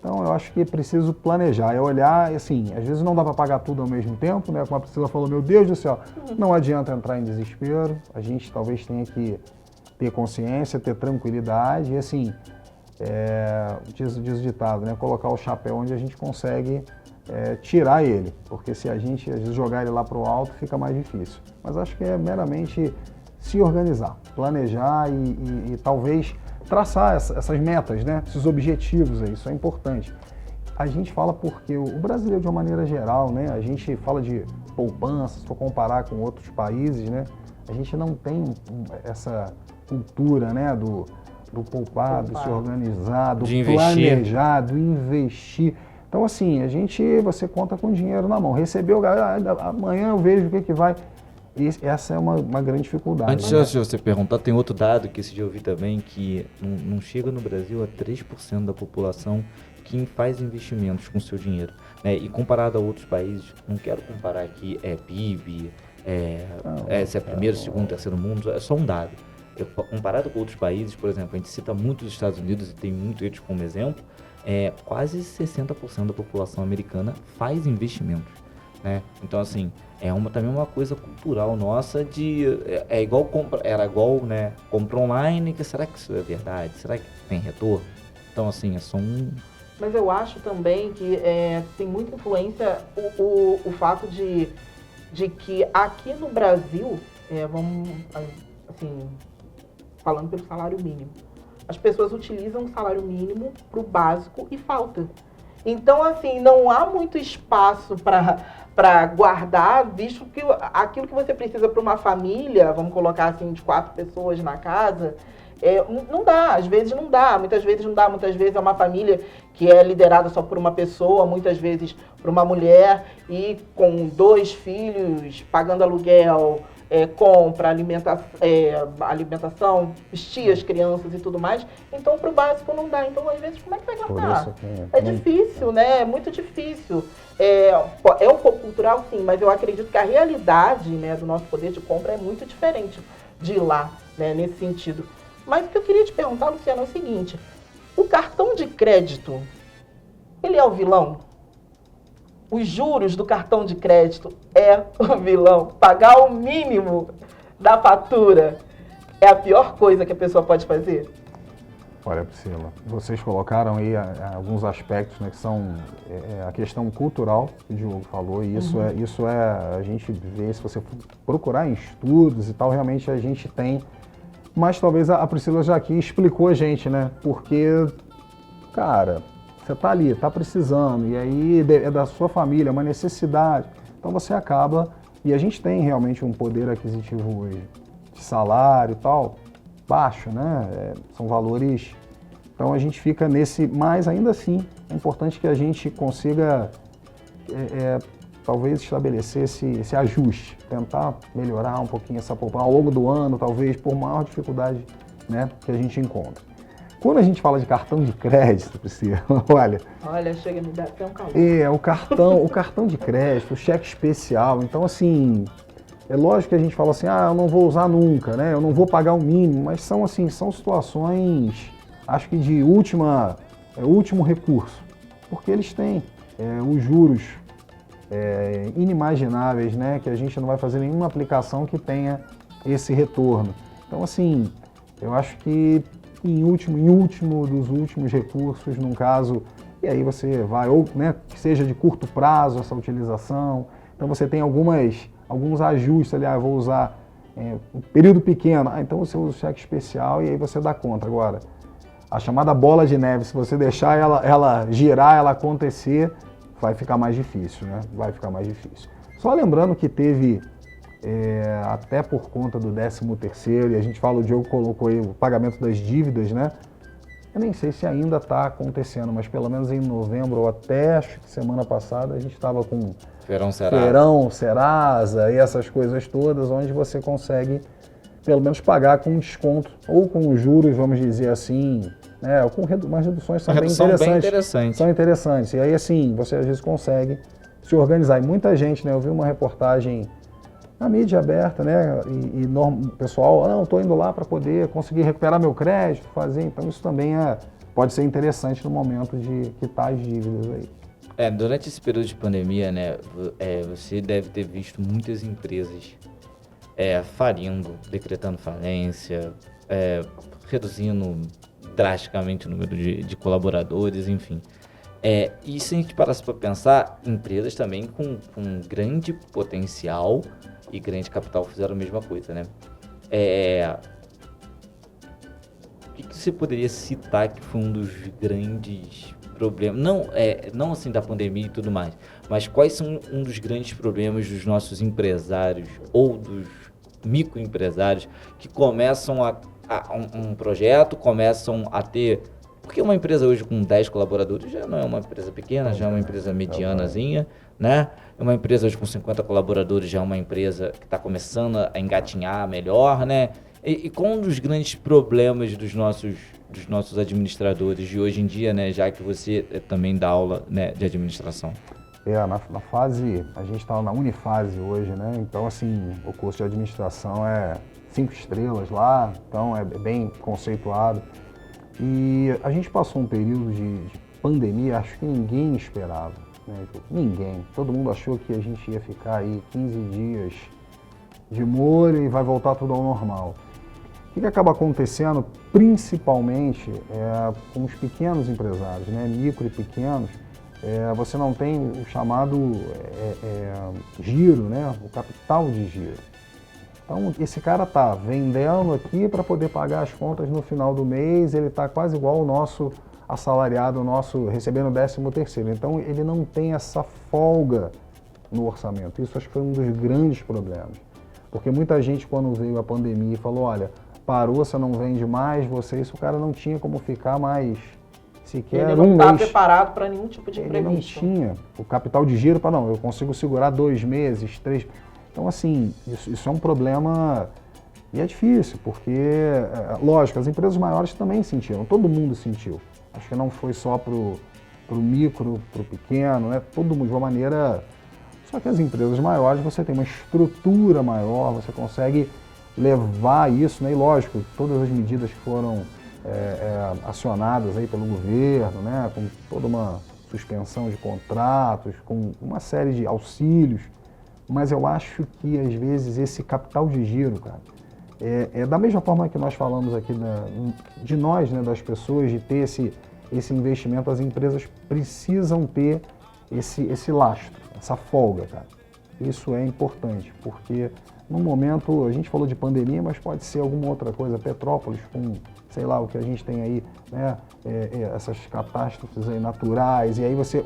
Então, eu acho que é preciso planejar, olhar, e assim, às vezes não dá para pagar tudo ao mesmo tempo, né? Como a Priscila falou, meu Deus do céu, não adianta entrar em desespero, a gente talvez tenha que ter consciência, ter tranquilidade e assim, diz o ditado, né? Colocar o chapéu onde a gente consegue tirar ele, porque se a gente às vezes jogar ele lá para o alto fica mais difícil. Mas acho que é meramente se organizar, planejar e talvez traçar essas metas, né? Esses objetivos aí, isso é importante. A gente fala porque o brasileiro, de uma maneira geral, né? A gente fala de poupança, se for comparar com outros países, né? A gente não tem essa cultura, né? Do poupar, do se organizar, do planejar, do investir. Então, assim, você conta com dinheiro na mão. Recebeu, amanhã eu vejo o que vai... Essa é uma grande dificuldade. Antes de você perguntar, tem outro dado que esse dia eu vi também, que não chega no Brasil a 3% da população que faz investimentos com seu dinheiro, né? E comparado a outros países, não quero comparar aqui PIB, se é primeiro, segundo, terceiro mundo, é só um dado. Comparado com outros países, por exemplo, a gente cita muito os Estados Unidos e tem muito eles como exemplo, quase 60% da população americana faz investimentos, né? Então, assim, também uma coisa cultural nossa era igual, né? Compra online, será que isso é verdade? Será que tem retorno? Então, assim, é só um... Mas eu acho também que tem muita influência o fato de de que aqui no Brasil, vamos, assim, falando pelo salário mínimo, as pessoas utilizam o salário mínimo para o básico e falta. Então, assim, não há muito espaço para guardar, visto que aquilo que você precisa para uma família, vamos colocar assim, de 4 pessoas na casa, não dá, às vezes não dá, muitas vezes não dá, muitas vezes é uma família que é liderada só por uma pessoa, muitas vezes por uma mulher, e com 2 filhos, pagando aluguel, compra, alimentação, vestir as crianças e tudo mais. Então, para o básico não dá. Então, às vezes, como é que vai guardar? É difícil, né? É muito difícil. Um pouco cultural, sim, mas eu acredito que a realidade, né, do nosso poder de compra é muito diferente de lá, né, nesse sentido. Mas o que eu queria te perguntar, Luciano, é o seguinte. O cartão de crédito, ele é o vilão? Os juros do cartão de crédito é o vilão? Pagar o mínimo da fatura é a pior coisa que a pessoa pode fazer? Olha, Priscila, vocês colocaram aí alguns aspectos, né, que são a questão cultural que o Diogo falou, e isso a gente vê, se você procurar em estudos e tal, realmente a gente tem, mas talvez a Priscila já aqui explicou a gente, né, porque, cara, você tá ali, tá precisando, e aí é da sua família, é uma necessidade, então você acaba, e a gente tem realmente um poder aquisitivo hoje, de salário e tal, baixo, né? São valores, então a gente fica nesse, mas ainda assim é importante que a gente consiga talvez estabelecer esse ajuste, tentar melhorar um pouquinho essa poupança ao longo do ano, talvez por maior dificuldade, né, que a gente encontra. Quando a gente fala de cartão de crédito, Priscila, olha, chega a me dar até um calor. O cartão de crédito, o cheque especial, então assim, é lógico que a gente fala assim, eu não vou usar nunca, né? Eu não vou pagar o mínimo, mas são situações, acho que de último recurso, porque eles têm os juros inimagináveis, né? Que a gente não vai fazer nenhuma aplicação que tenha esse retorno. Então assim, eu acho que em último dos últimos recursos, num caso, e aí você vai, ou né, que seja de curto prazo essa utilização, então você tem alguns ajustes ali, vou usar um período pequeno, então você usa o cheque especial e aí você dá conta. Agora, a chamada bola de neve, se você deixar ela girar, ela acontecer, vai ficar mais difícil, né? Vai ficar mais difícil. Só lembrando que teve, até por conta do 13º, e a gente fala, o Diogo colocou aí o pagamento das dívidas, né? Eu nem sei se ainda está acontecendo, mas pelo menos em novembro ou até, acho que semana passada, a gente estava com Feirão, Serasa e essas coisas todas, onde você consegue pelo menos pagar com desconto ou com juros, vamos dizer assim, né? Ou com umas reduções são bem interessantes. São interessantes. E aí, assim, você às vezes consegue se organizar. E muita gente, né? Eu vi uma reportagem na mídia aberta, né? O pessoal, não, estou indo lá para poder conseguir recuperar meu crédito, fazer. Então isso também pode ser interessante no momento de quitar as dívidas aí. Durante esse período de pandemia, né? Você deve ter visto muitas empresas falindo, decretando falência, reduzindo drasticamente o número de colaboradores, enfim. E se a gente parasse para pensar, empresas também com grande potencial e grande capital fizeram a mesma coisa, né? O que você poderia citar que foi um dos grandes problemas, não assim da pandemia e tudo mais, mas quais são um dos grandes problemas dos nossos empresários ou dos microempresários que começam um projeto, começam a ter... Porque uma empresa hoje com 10 colaboradores já não é uma empresa pequena, já é uma empresa medianazinha, né? Uma empresa hoje com 50 colaboradores já é uma empresa que está começando a engatinhar melhor, né? E qual um dos grandes problemas dos nossos administradores de hoje em dia, né? Já que você também dá aula, né, de administração. Na fase, a gente está na Unifase hoje, né? Então, assim, o curso de administração é 5 estrelas lá, então é bem conceituado. E a gente passou um período de pandemia, acho que ninguém esperava, né? Ninguém. Todo mundo achou que a gente ia ficar aí 15 dias de molho e vai voltar tudo ao normal. O que acaba acontecendo, principalmente com os pequenos empresários, né? Micro e pequenos, você não tem o chamado giro, né? O capital de giro. Então, esse cara está vendendo aqui para poder pagar as contas no final do mês, ele está quase igual o nosso assalariado, o nosso recebendo o 13º. Então, ele não tem essa folga no orçamento. Isso acho que foi um dos grandes problemas. Porque muita gente, quando veio a pandemia, falou, olha, parou, você não vende mais, o cara não tinha como ficar mais sequer ele não está mês. Preparado para nenhum tipo de imprevisto. Ele não tinha o capital de giro para, não, eu consigo segurar 2 meses, 3. Então, assim, isso é um problema e é difícil, porque, lógico, as empresas maiores também sentiram, todo mundo sentiu. Acho que não foi só para o micro, para o pequeno, né? Todo mundo de uma maneira. Só que as empresas maiores, você tem uma estrutura maior, você consegue levar isso, né? E lógico, todas as medidas que foram acionadas aí pelo governo, né? Com toda uma suspensão de contratos, com uma série de auxílios, mas eu acho que às vezes esse capital de giro, cara, da mesma forma que nós falamos aqui de nós, né? Das pessoas, de ter esse investimento, as empresas precisam ter esse lastro, essa folga, cara. Isso é importante, porque no momento, a gente falou de pandemia, mas pode ser alguma outra coisa, Petrópolis com, sei lá, o que a gente tem aí, né, essas catástrofes aí naturais, e aí se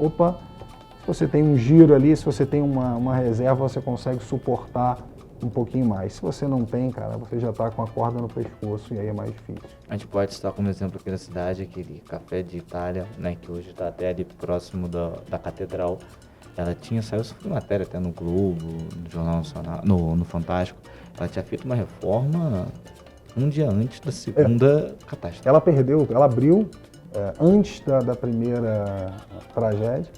você tem um giro ali, se você tem uma reserva, você consegue suportar um pouquinho mais. Se você não tem, cara, você já está com a corda no pescoço e aí é mais difícil. A gente pode citar como exemplo aqui na cidade, aquele Café de Itália, né, que hoje está até ali próximo da Catedral. Ela saiu sobre matéria até no Globo, no Jornal Nacional, no Fantástico. Ela tinha feito uma reforma um dia antes da segunda catástrofe. Ela abriu antes da primeira tragédia,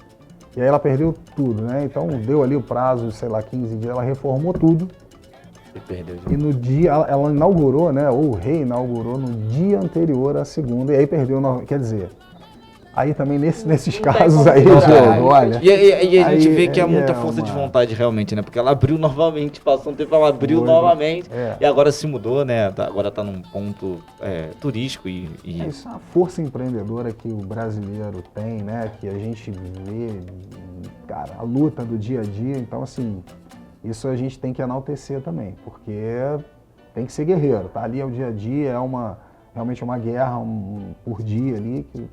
e aí ela perdeu tudo, né? Então deu ali o prazo, sei lá, 15 dias, ela reformou tudo. E perdeu de E no dia, ela inaugurou, né, ou reinaugurou no dia anterior à segunda, e aí perdeu, quer dizer... Aí também nesses casos aí, Diogo, olha... E a gente vê que há muita é força de vontade realmente, né? Porque ela abriu novamente, passou um tempo, ela abriu novamente, e agora se mudou, né? Agora tá num ponto turístico e... Isso é uma força empreendedora que o brasileiro tem, né? Que a gente vê, cara, a luta do dia a dia. Então, assim, isso a gente tem que enaltecer também, porque tem que ser guerreiro, tá? Ali é o dia a dia, realmente uma guerra por dia ali, que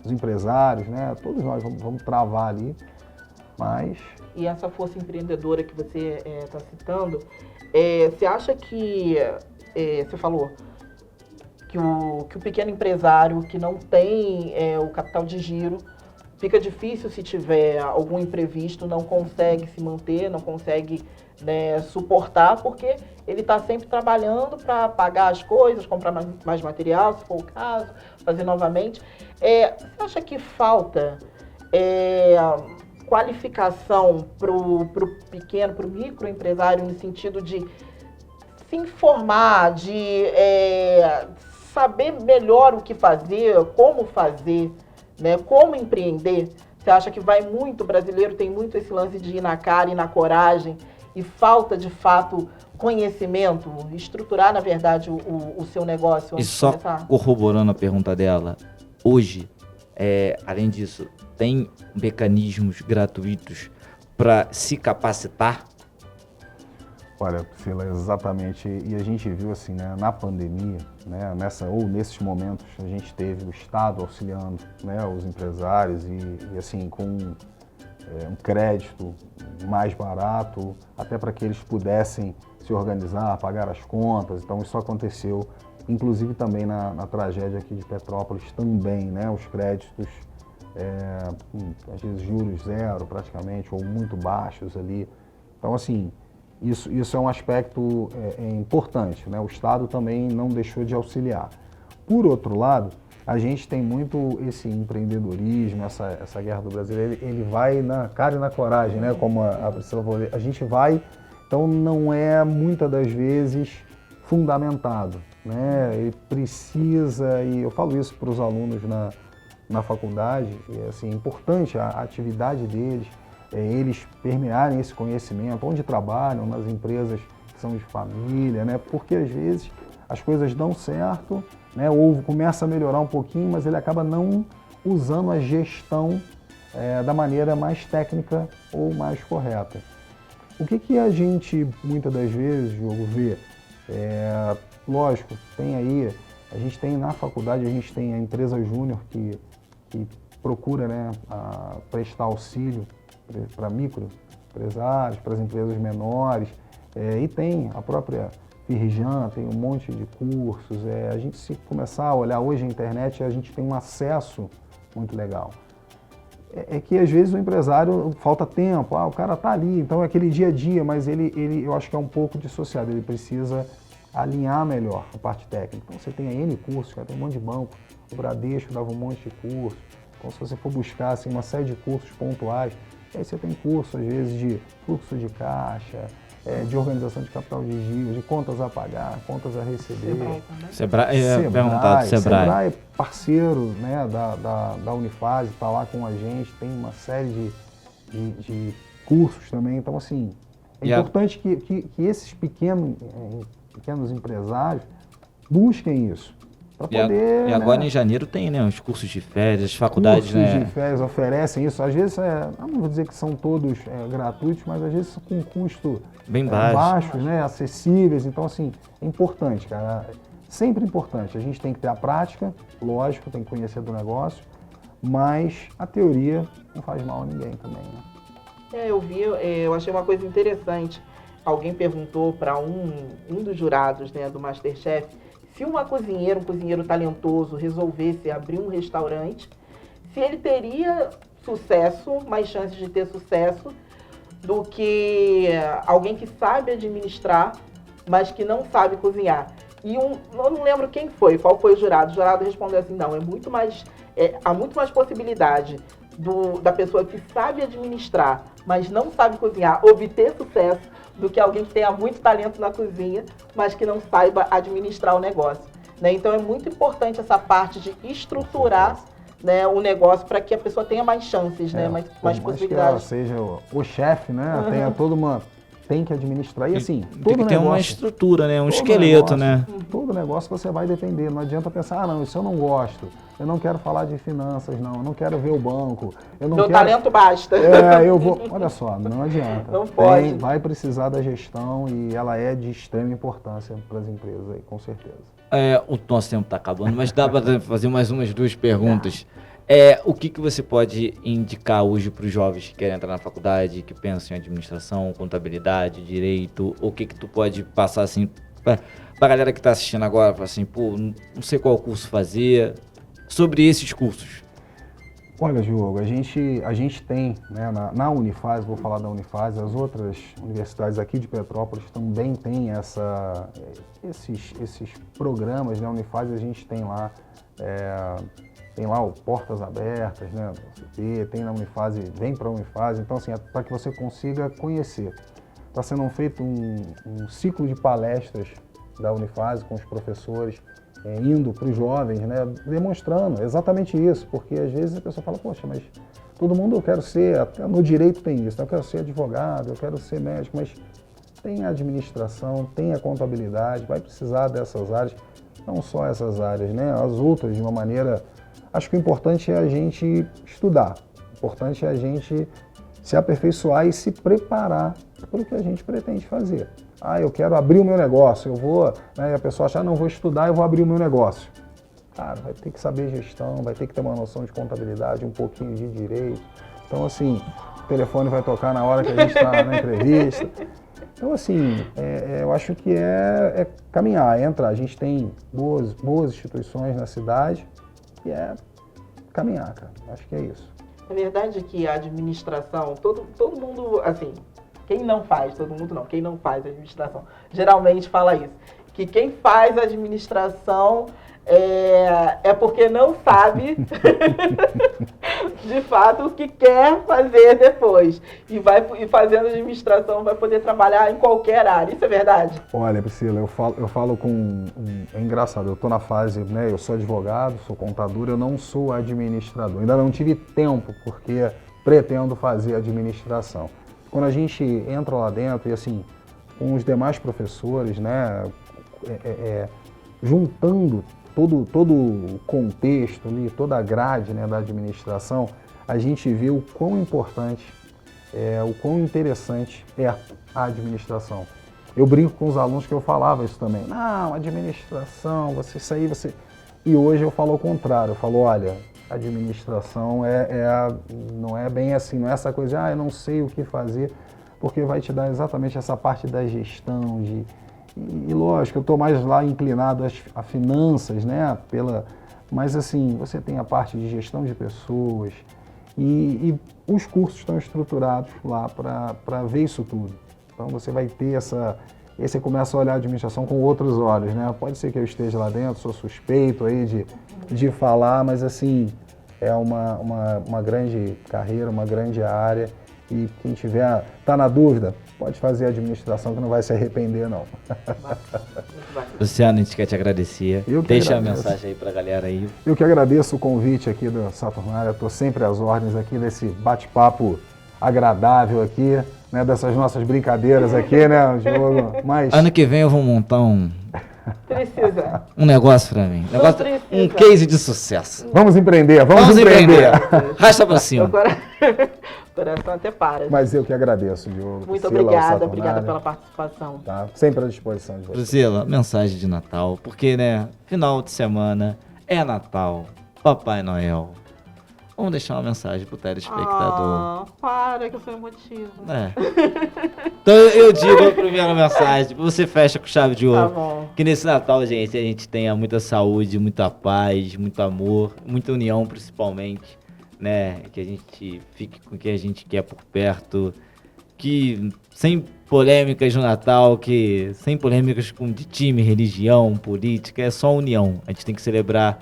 os empresários, né, todos nós vamos travar ali, mas... E essa força empreendedora que você está citando, você acha que, você falou, que o pequeno empresário que não tem o capital de giro, fica difícil se tiver algum imprevisto, não consegue se manter, não consegue, né, suportar, porque ele está sempre trabalhando para pagar as coisas, comprar mais material, se for o caso, fazer novamente. Você acha que falta qualificação para o pequeno, para o microempresário, no sentido de se informar, de saber melhor o que fazer, né, como empreender? Você acha que o brasileiro tem muito esse lance de ir na cara e na coragem, e falta, de fato, conhecimento, estruturar, na verdade, o seu negócio? E só corroborando a pergunta dela, hoje, além disso, tem mecanismos gratuitos para se capacitar? Olha, Priscila, exatamente. E a gente viu assim, né, na pandemia, né, nesses momentos, a gente teve o Estado auxiliando, né, os empresários e assim, com um crédito mais barato, até para que eles pudessem se organizar, pagar as contas. Então isso aconteceu, inclusive também na tragédia aqui de Petrópolis também, né, os créditos, às vezes juros zero praticamente, ou muito baixos ali. Então assim, isso é um aspecto importante, né? O Estado também não deixou de auxiliar. Por outro lado, a gente tem muito esse empreendedorismo, essa guerra do Brasil, ele vai na cara e na coragem, né? Como a Priscila falou, a gente vai, então não é muitas das vezes fundamentado, né? Ele precisa, e eu falo isso para os alunos na faculdade, assim, é importante a atividade deles, eles permearem esse conhecimento, onde trabalham, nas empresas que são de família, né? Porque às vezes as coisas dão certo, né? Ou começa a melhorar um pouquinho, mas ele acaba não usando a gestão da maneira mais técnica ou mais correta. O que a gente, muitas das vezes, Diogo, vê? Lógico, a gente tem na faculdade, a gente tem a empresa júnior que procura, né, prestar auxílio para microempresários, para as empresas menores, e tem a própria Firjan, tem um monte de cursos. A gente, se começar a olhar hoje a internet, a gente tem um acesso muito legal. Que às vezes o empresário falta tempo, o cara está ali, então é aquele dia a dia, mas ele eu acho que é um pouco dissociado, ele precisa alinhar melhor a parte técnica. Então você tem a N cursos, tem um monte de banco, o Bradesco dava um monte de curso, então se você for buscar assim, uma série de cursos pontuais, aí você tem curso às vezes de fluxo de caixa, de organização de capital de giro, de contas a pagar, contas a receber. Sebrae, perguntado Sebrae. Sebrae é parceiro, né, da Unifase, está lá com a gente, tem uma série de cursos também. Então, assim, importante que esses pequenos empresários busquem isso. Poder, e agora, né, em janeiro tem, né, os cursos de férias, as faculdades, cursos de férias oferecem isso. Às vezes, não vou dizer que são todos gratuitos, mas às vezes com custo bem baixos, né, acessíveis. Então, assim, é importante, cara. Sempre importante. A gente tem que ter a prática, lógico, tem que conhecer do negócio, mas a teoria não faz mal a ninguém também, né? Eu achei uma coisa interessante. Alguém perguntou para um dos jurados, né, do MasterChef, se um cozinheiro talentoso resolvesse abrir um restaurante, se ele teria sucesso, mais chances de ter sucesso, do que alguém que sabe administrar, mas que não sabe cozinhar. E eu não lembro qual foi o jurado. O jurado respondeu assim, não, há muito mais possibilidade da pessoa que sabe administrar, mas não sabe cozinhar, obter sucesso, do que alguém que tenha muito talento na cozinha, mas que não saiba administrar o negócio, né? Então é muito importante essa parte de estruturar, né, o negócio para que a pessoa tenha mais chances, né, mais possibilidades. Que ela seja o chefe, né, tem que administrar. E assim, tem que ter uma estrutura, né, um esqueleto, né? Todo negócio você vai depender. Não adianta pensar, não, isso eu não gosto. Eu não quero falar de finanças, não. Eu não quero ver o banco. Meu talento basta. Olha só, não adianta. Não pode. Vai precisar da gestão e ela é de extrema importância para as empresas aí, com certeza. O nosso tempo está acabando, mas dá para fazer mais umas 2 perguntas. O que você pode indicar hoje para os jovens que querem entrar na faculdade, que pensam em administração, contabilidade, direito? O que tu pode passar assim para a galera que está assistindo agora, falar assim, não sei qual curso fazer, sobre esses cursos? Olha, Diogo, a gente tem, né, na Unifase, vou falar da Unifase, as outras universidades aqui de Petrópolis também têm esses programas, né? A Unifase a gente tem lá, tem lá o Portas Abertas, né? Tem na Unifase, vem para a Unifase, então assim, para que você consiga conhecer. Está sendo feito um ciclo de palestras da Unifase com os professores, indo para os jovens, né, demonstrando exatamente isso, porque às vezes a pessoa fala, poxa, mas todo mundo eu quero ser, até no direito tem isso, eu quero ser advogado, eu quero ser médico, mas tem a administração, tem a contabilidade, vai precisar dessas áreas, não só essas áreas, né, as outras de uma maneira. Acho que o importante é a gente estudar, o importante é a gente se aperfeiçoar e se preparar para o que a gente pretende fazer. Eu quero abrir o meu negócio, né, a pessoa acha, não vou estudar, eu vou abrir o meu negócio. Cara, vai ter que saber gestão, vai ter que ter uma noção de contabilidade, um pouquinho de direito. Então, assim, o telefone vai tocar na hora que a gente está na entrevista. Então, assim, eu acho que é caminhar, entrar. A gente tem boas instituições na cidade e é caminhar, cara. Acho que é isso. É verdade que a administração, todo mundo, assim, quem não faz administração, geralmente fala isso, que quem faz administração é porque não sabe de fato o que quer fazer depois. E fazendo administração vai poder trabalhar em qualquer área. Isso é verdade? Olha, Priscila, eu falo com... É engraçado, eu estou na fase, né? Eu sou advogado, sou contador, eu não sou administrador. Ainda não tive tempo, porque pretendo fazer administração. Quando a gente entra lá dentro e assim, com os demais professores, né? Juntando todo o contexto ali, toda a grade, né, da administração, a gente vê o quão importante, o quão interessante é a administração. Eu brinco com os alunos que eu falava isso também. Não, administração, você... E hoje eu falo ao contrário, eu falo, olha, administração não é bem assim, não é essa coisa de, eu não sei o que fazer, porque vai te dar exatamente essa parte da gestão, e lógico, eu estou mais lá inclinado a finanças, né, mas assim, você tem a parte de gestão de pessoas, e os cursos estão estruturados lá para ver isso tudo. Então você vai ter e aí você começa a olhar a administração com outros olhos, né? Pode ser que eu esteja lá dentro, sou suspeito aí de falar, mas assim, é uma grande carreira, uma grande área, e quem tá na dúvida, pode fazer a administração que não vai se arrepender, não. Luciano, a gente quer te agradecer. Deixa a mensagem aí pra galera aí. Eu que agradeço o convite aqui do Saturnália, estou sempre às ordens aqui nesse bate-papo agradável aqui, né, dessas nossas brincadeiras aqui, né, Diogo? Mas... Ano que vem eu vou montar Precisa. um negócio pra mim. Um case de sucesso. Vamos empreender, vamos empreender. Rasta pra cima. Agora, o coração até para. Mas eu que agradeço, Diogo. Muito Priscila, obrigada pela participação. Tá? Sempre à disposição de vocês. Priscila, mensagem de Natal, porque, né, final de semana é Natal, Papai Noel. Vamos deixar uma mensagem pro telespectador. Para, que eu sou emotiva. Então eu digo a primeira mensagem, você fecha com chave de ouro. Tá bom. Que nesse Natal, gente, a gente tenha muita saúde, muita paz, muito amor, muita união principalmente, né? Que a gente fique com quem a gente quer por perto, que sem polêmicas no Natal, sem polêmicas de time, religião, política, é só união. A gente tem que celebrar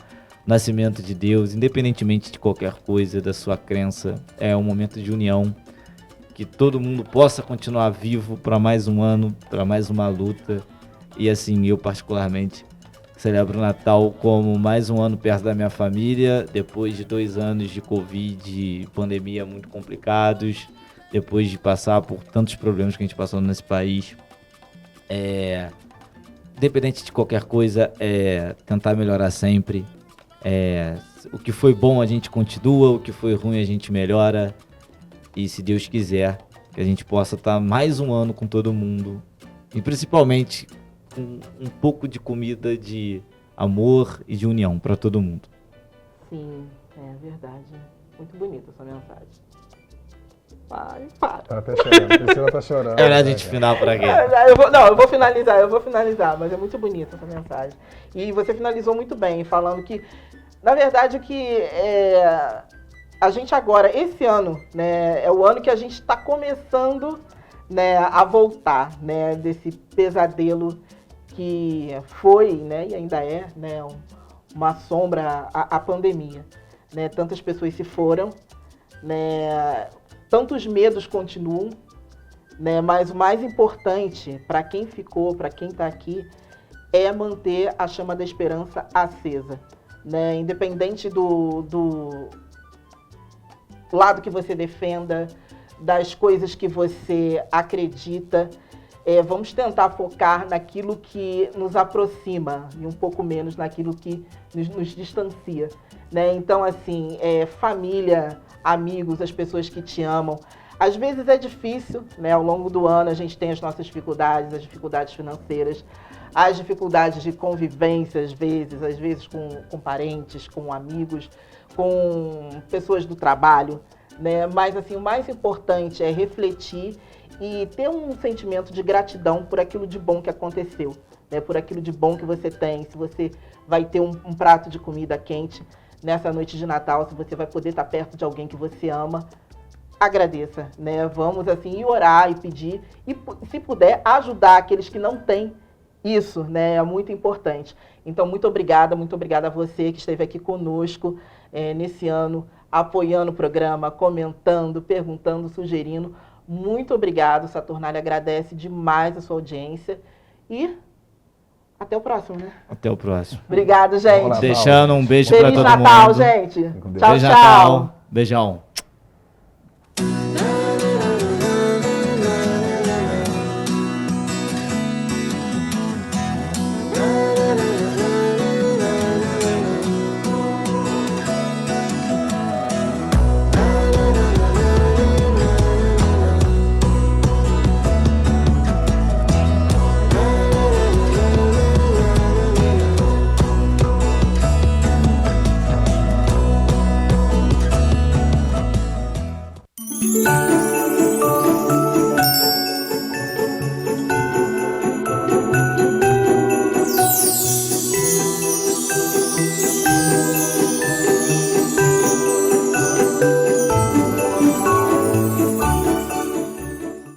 o nascimento de Deus, independentemente de qualquer coisa, da sua crença. É um momento de união, que todo mundo possa continuar vivo para mais um ano, para mais uma luta. E assim, eu particularmente celebro o Natal como mais um ano perto da minha família, depois de 2 anos de Covid e pandemia muito complicados, depois de passar por tantos problemas que a gente passou nesse país. Independente de qualquer coisa, tentar melhorar sempre. O que foi bom a gente continua, o que foi ruim a gente melhora. E se Deus quiser, que a gente possa estar mais um ano com todo mundo. E principalmente com um pouco de comida de amor e de união para todo mundo. Sim, é verdade. Muito bonita essa mensagem. Para. Tá até chorando, a Priscila tá chorando. É melhor a gente final por aqui. Eu vou finalizar, mas é muito bonita essa mensagem. E você finalizou muito bem, falando que, na verdade, a gente agora, esse ano, né, é o ano que a gente está começando, né, a voltar, né, desse pesadelo que foi, né, e ainda é, né, uma sombra à pandemia, né? Tantas pessoas se foram, né, tantos medos continuam, né, mas o mais importante para quem ficou, para quem está aqui, é manter a chama da esperança acesa, né, independente do lado que você defenda, das coisas que você acredita. Vamos tentar focar naquilo que nos aproxima e um pouco menos naquilo que nos distancia, né? Então, assim, família, amigos, as pessoas que te amam. Às vezes é difícil, né? Ao longo do ano a gente tem as nossas dificuldades, as dificuldades financeiras, as dificuldades de convivência, às vezes com parentes, com amigos, com pessoas do trabalho, né? Mas, assim, o mais importante é refletir e ter um sentimento de gratidão por aquilo de bom que aconteceu, né? Por aquilo de bom que você tem. Se você vai ter um prato de comida quente nessa noite de Natal, se você vai poder estar perto de alguém que você ama, agradeça, né? Vamos, assim, orar e pedir, e se puder, ajudar aqueles que não têm isso, né? É muito importante. Então, muito obrigada a você que esteve aqui conosco nesse ano, apoiando o programa, comentando, perguntando, sugerindo. Muito obrigado, Saturnália agradece demais a sua audiência e até o próximo, né? Até o próximo. Obrigado, gente. Lá, Deixando um beijo pra todo mundo. Feliz Natal, gente. Tchau, Feliz tchau. Natal. Beijão. Tchau.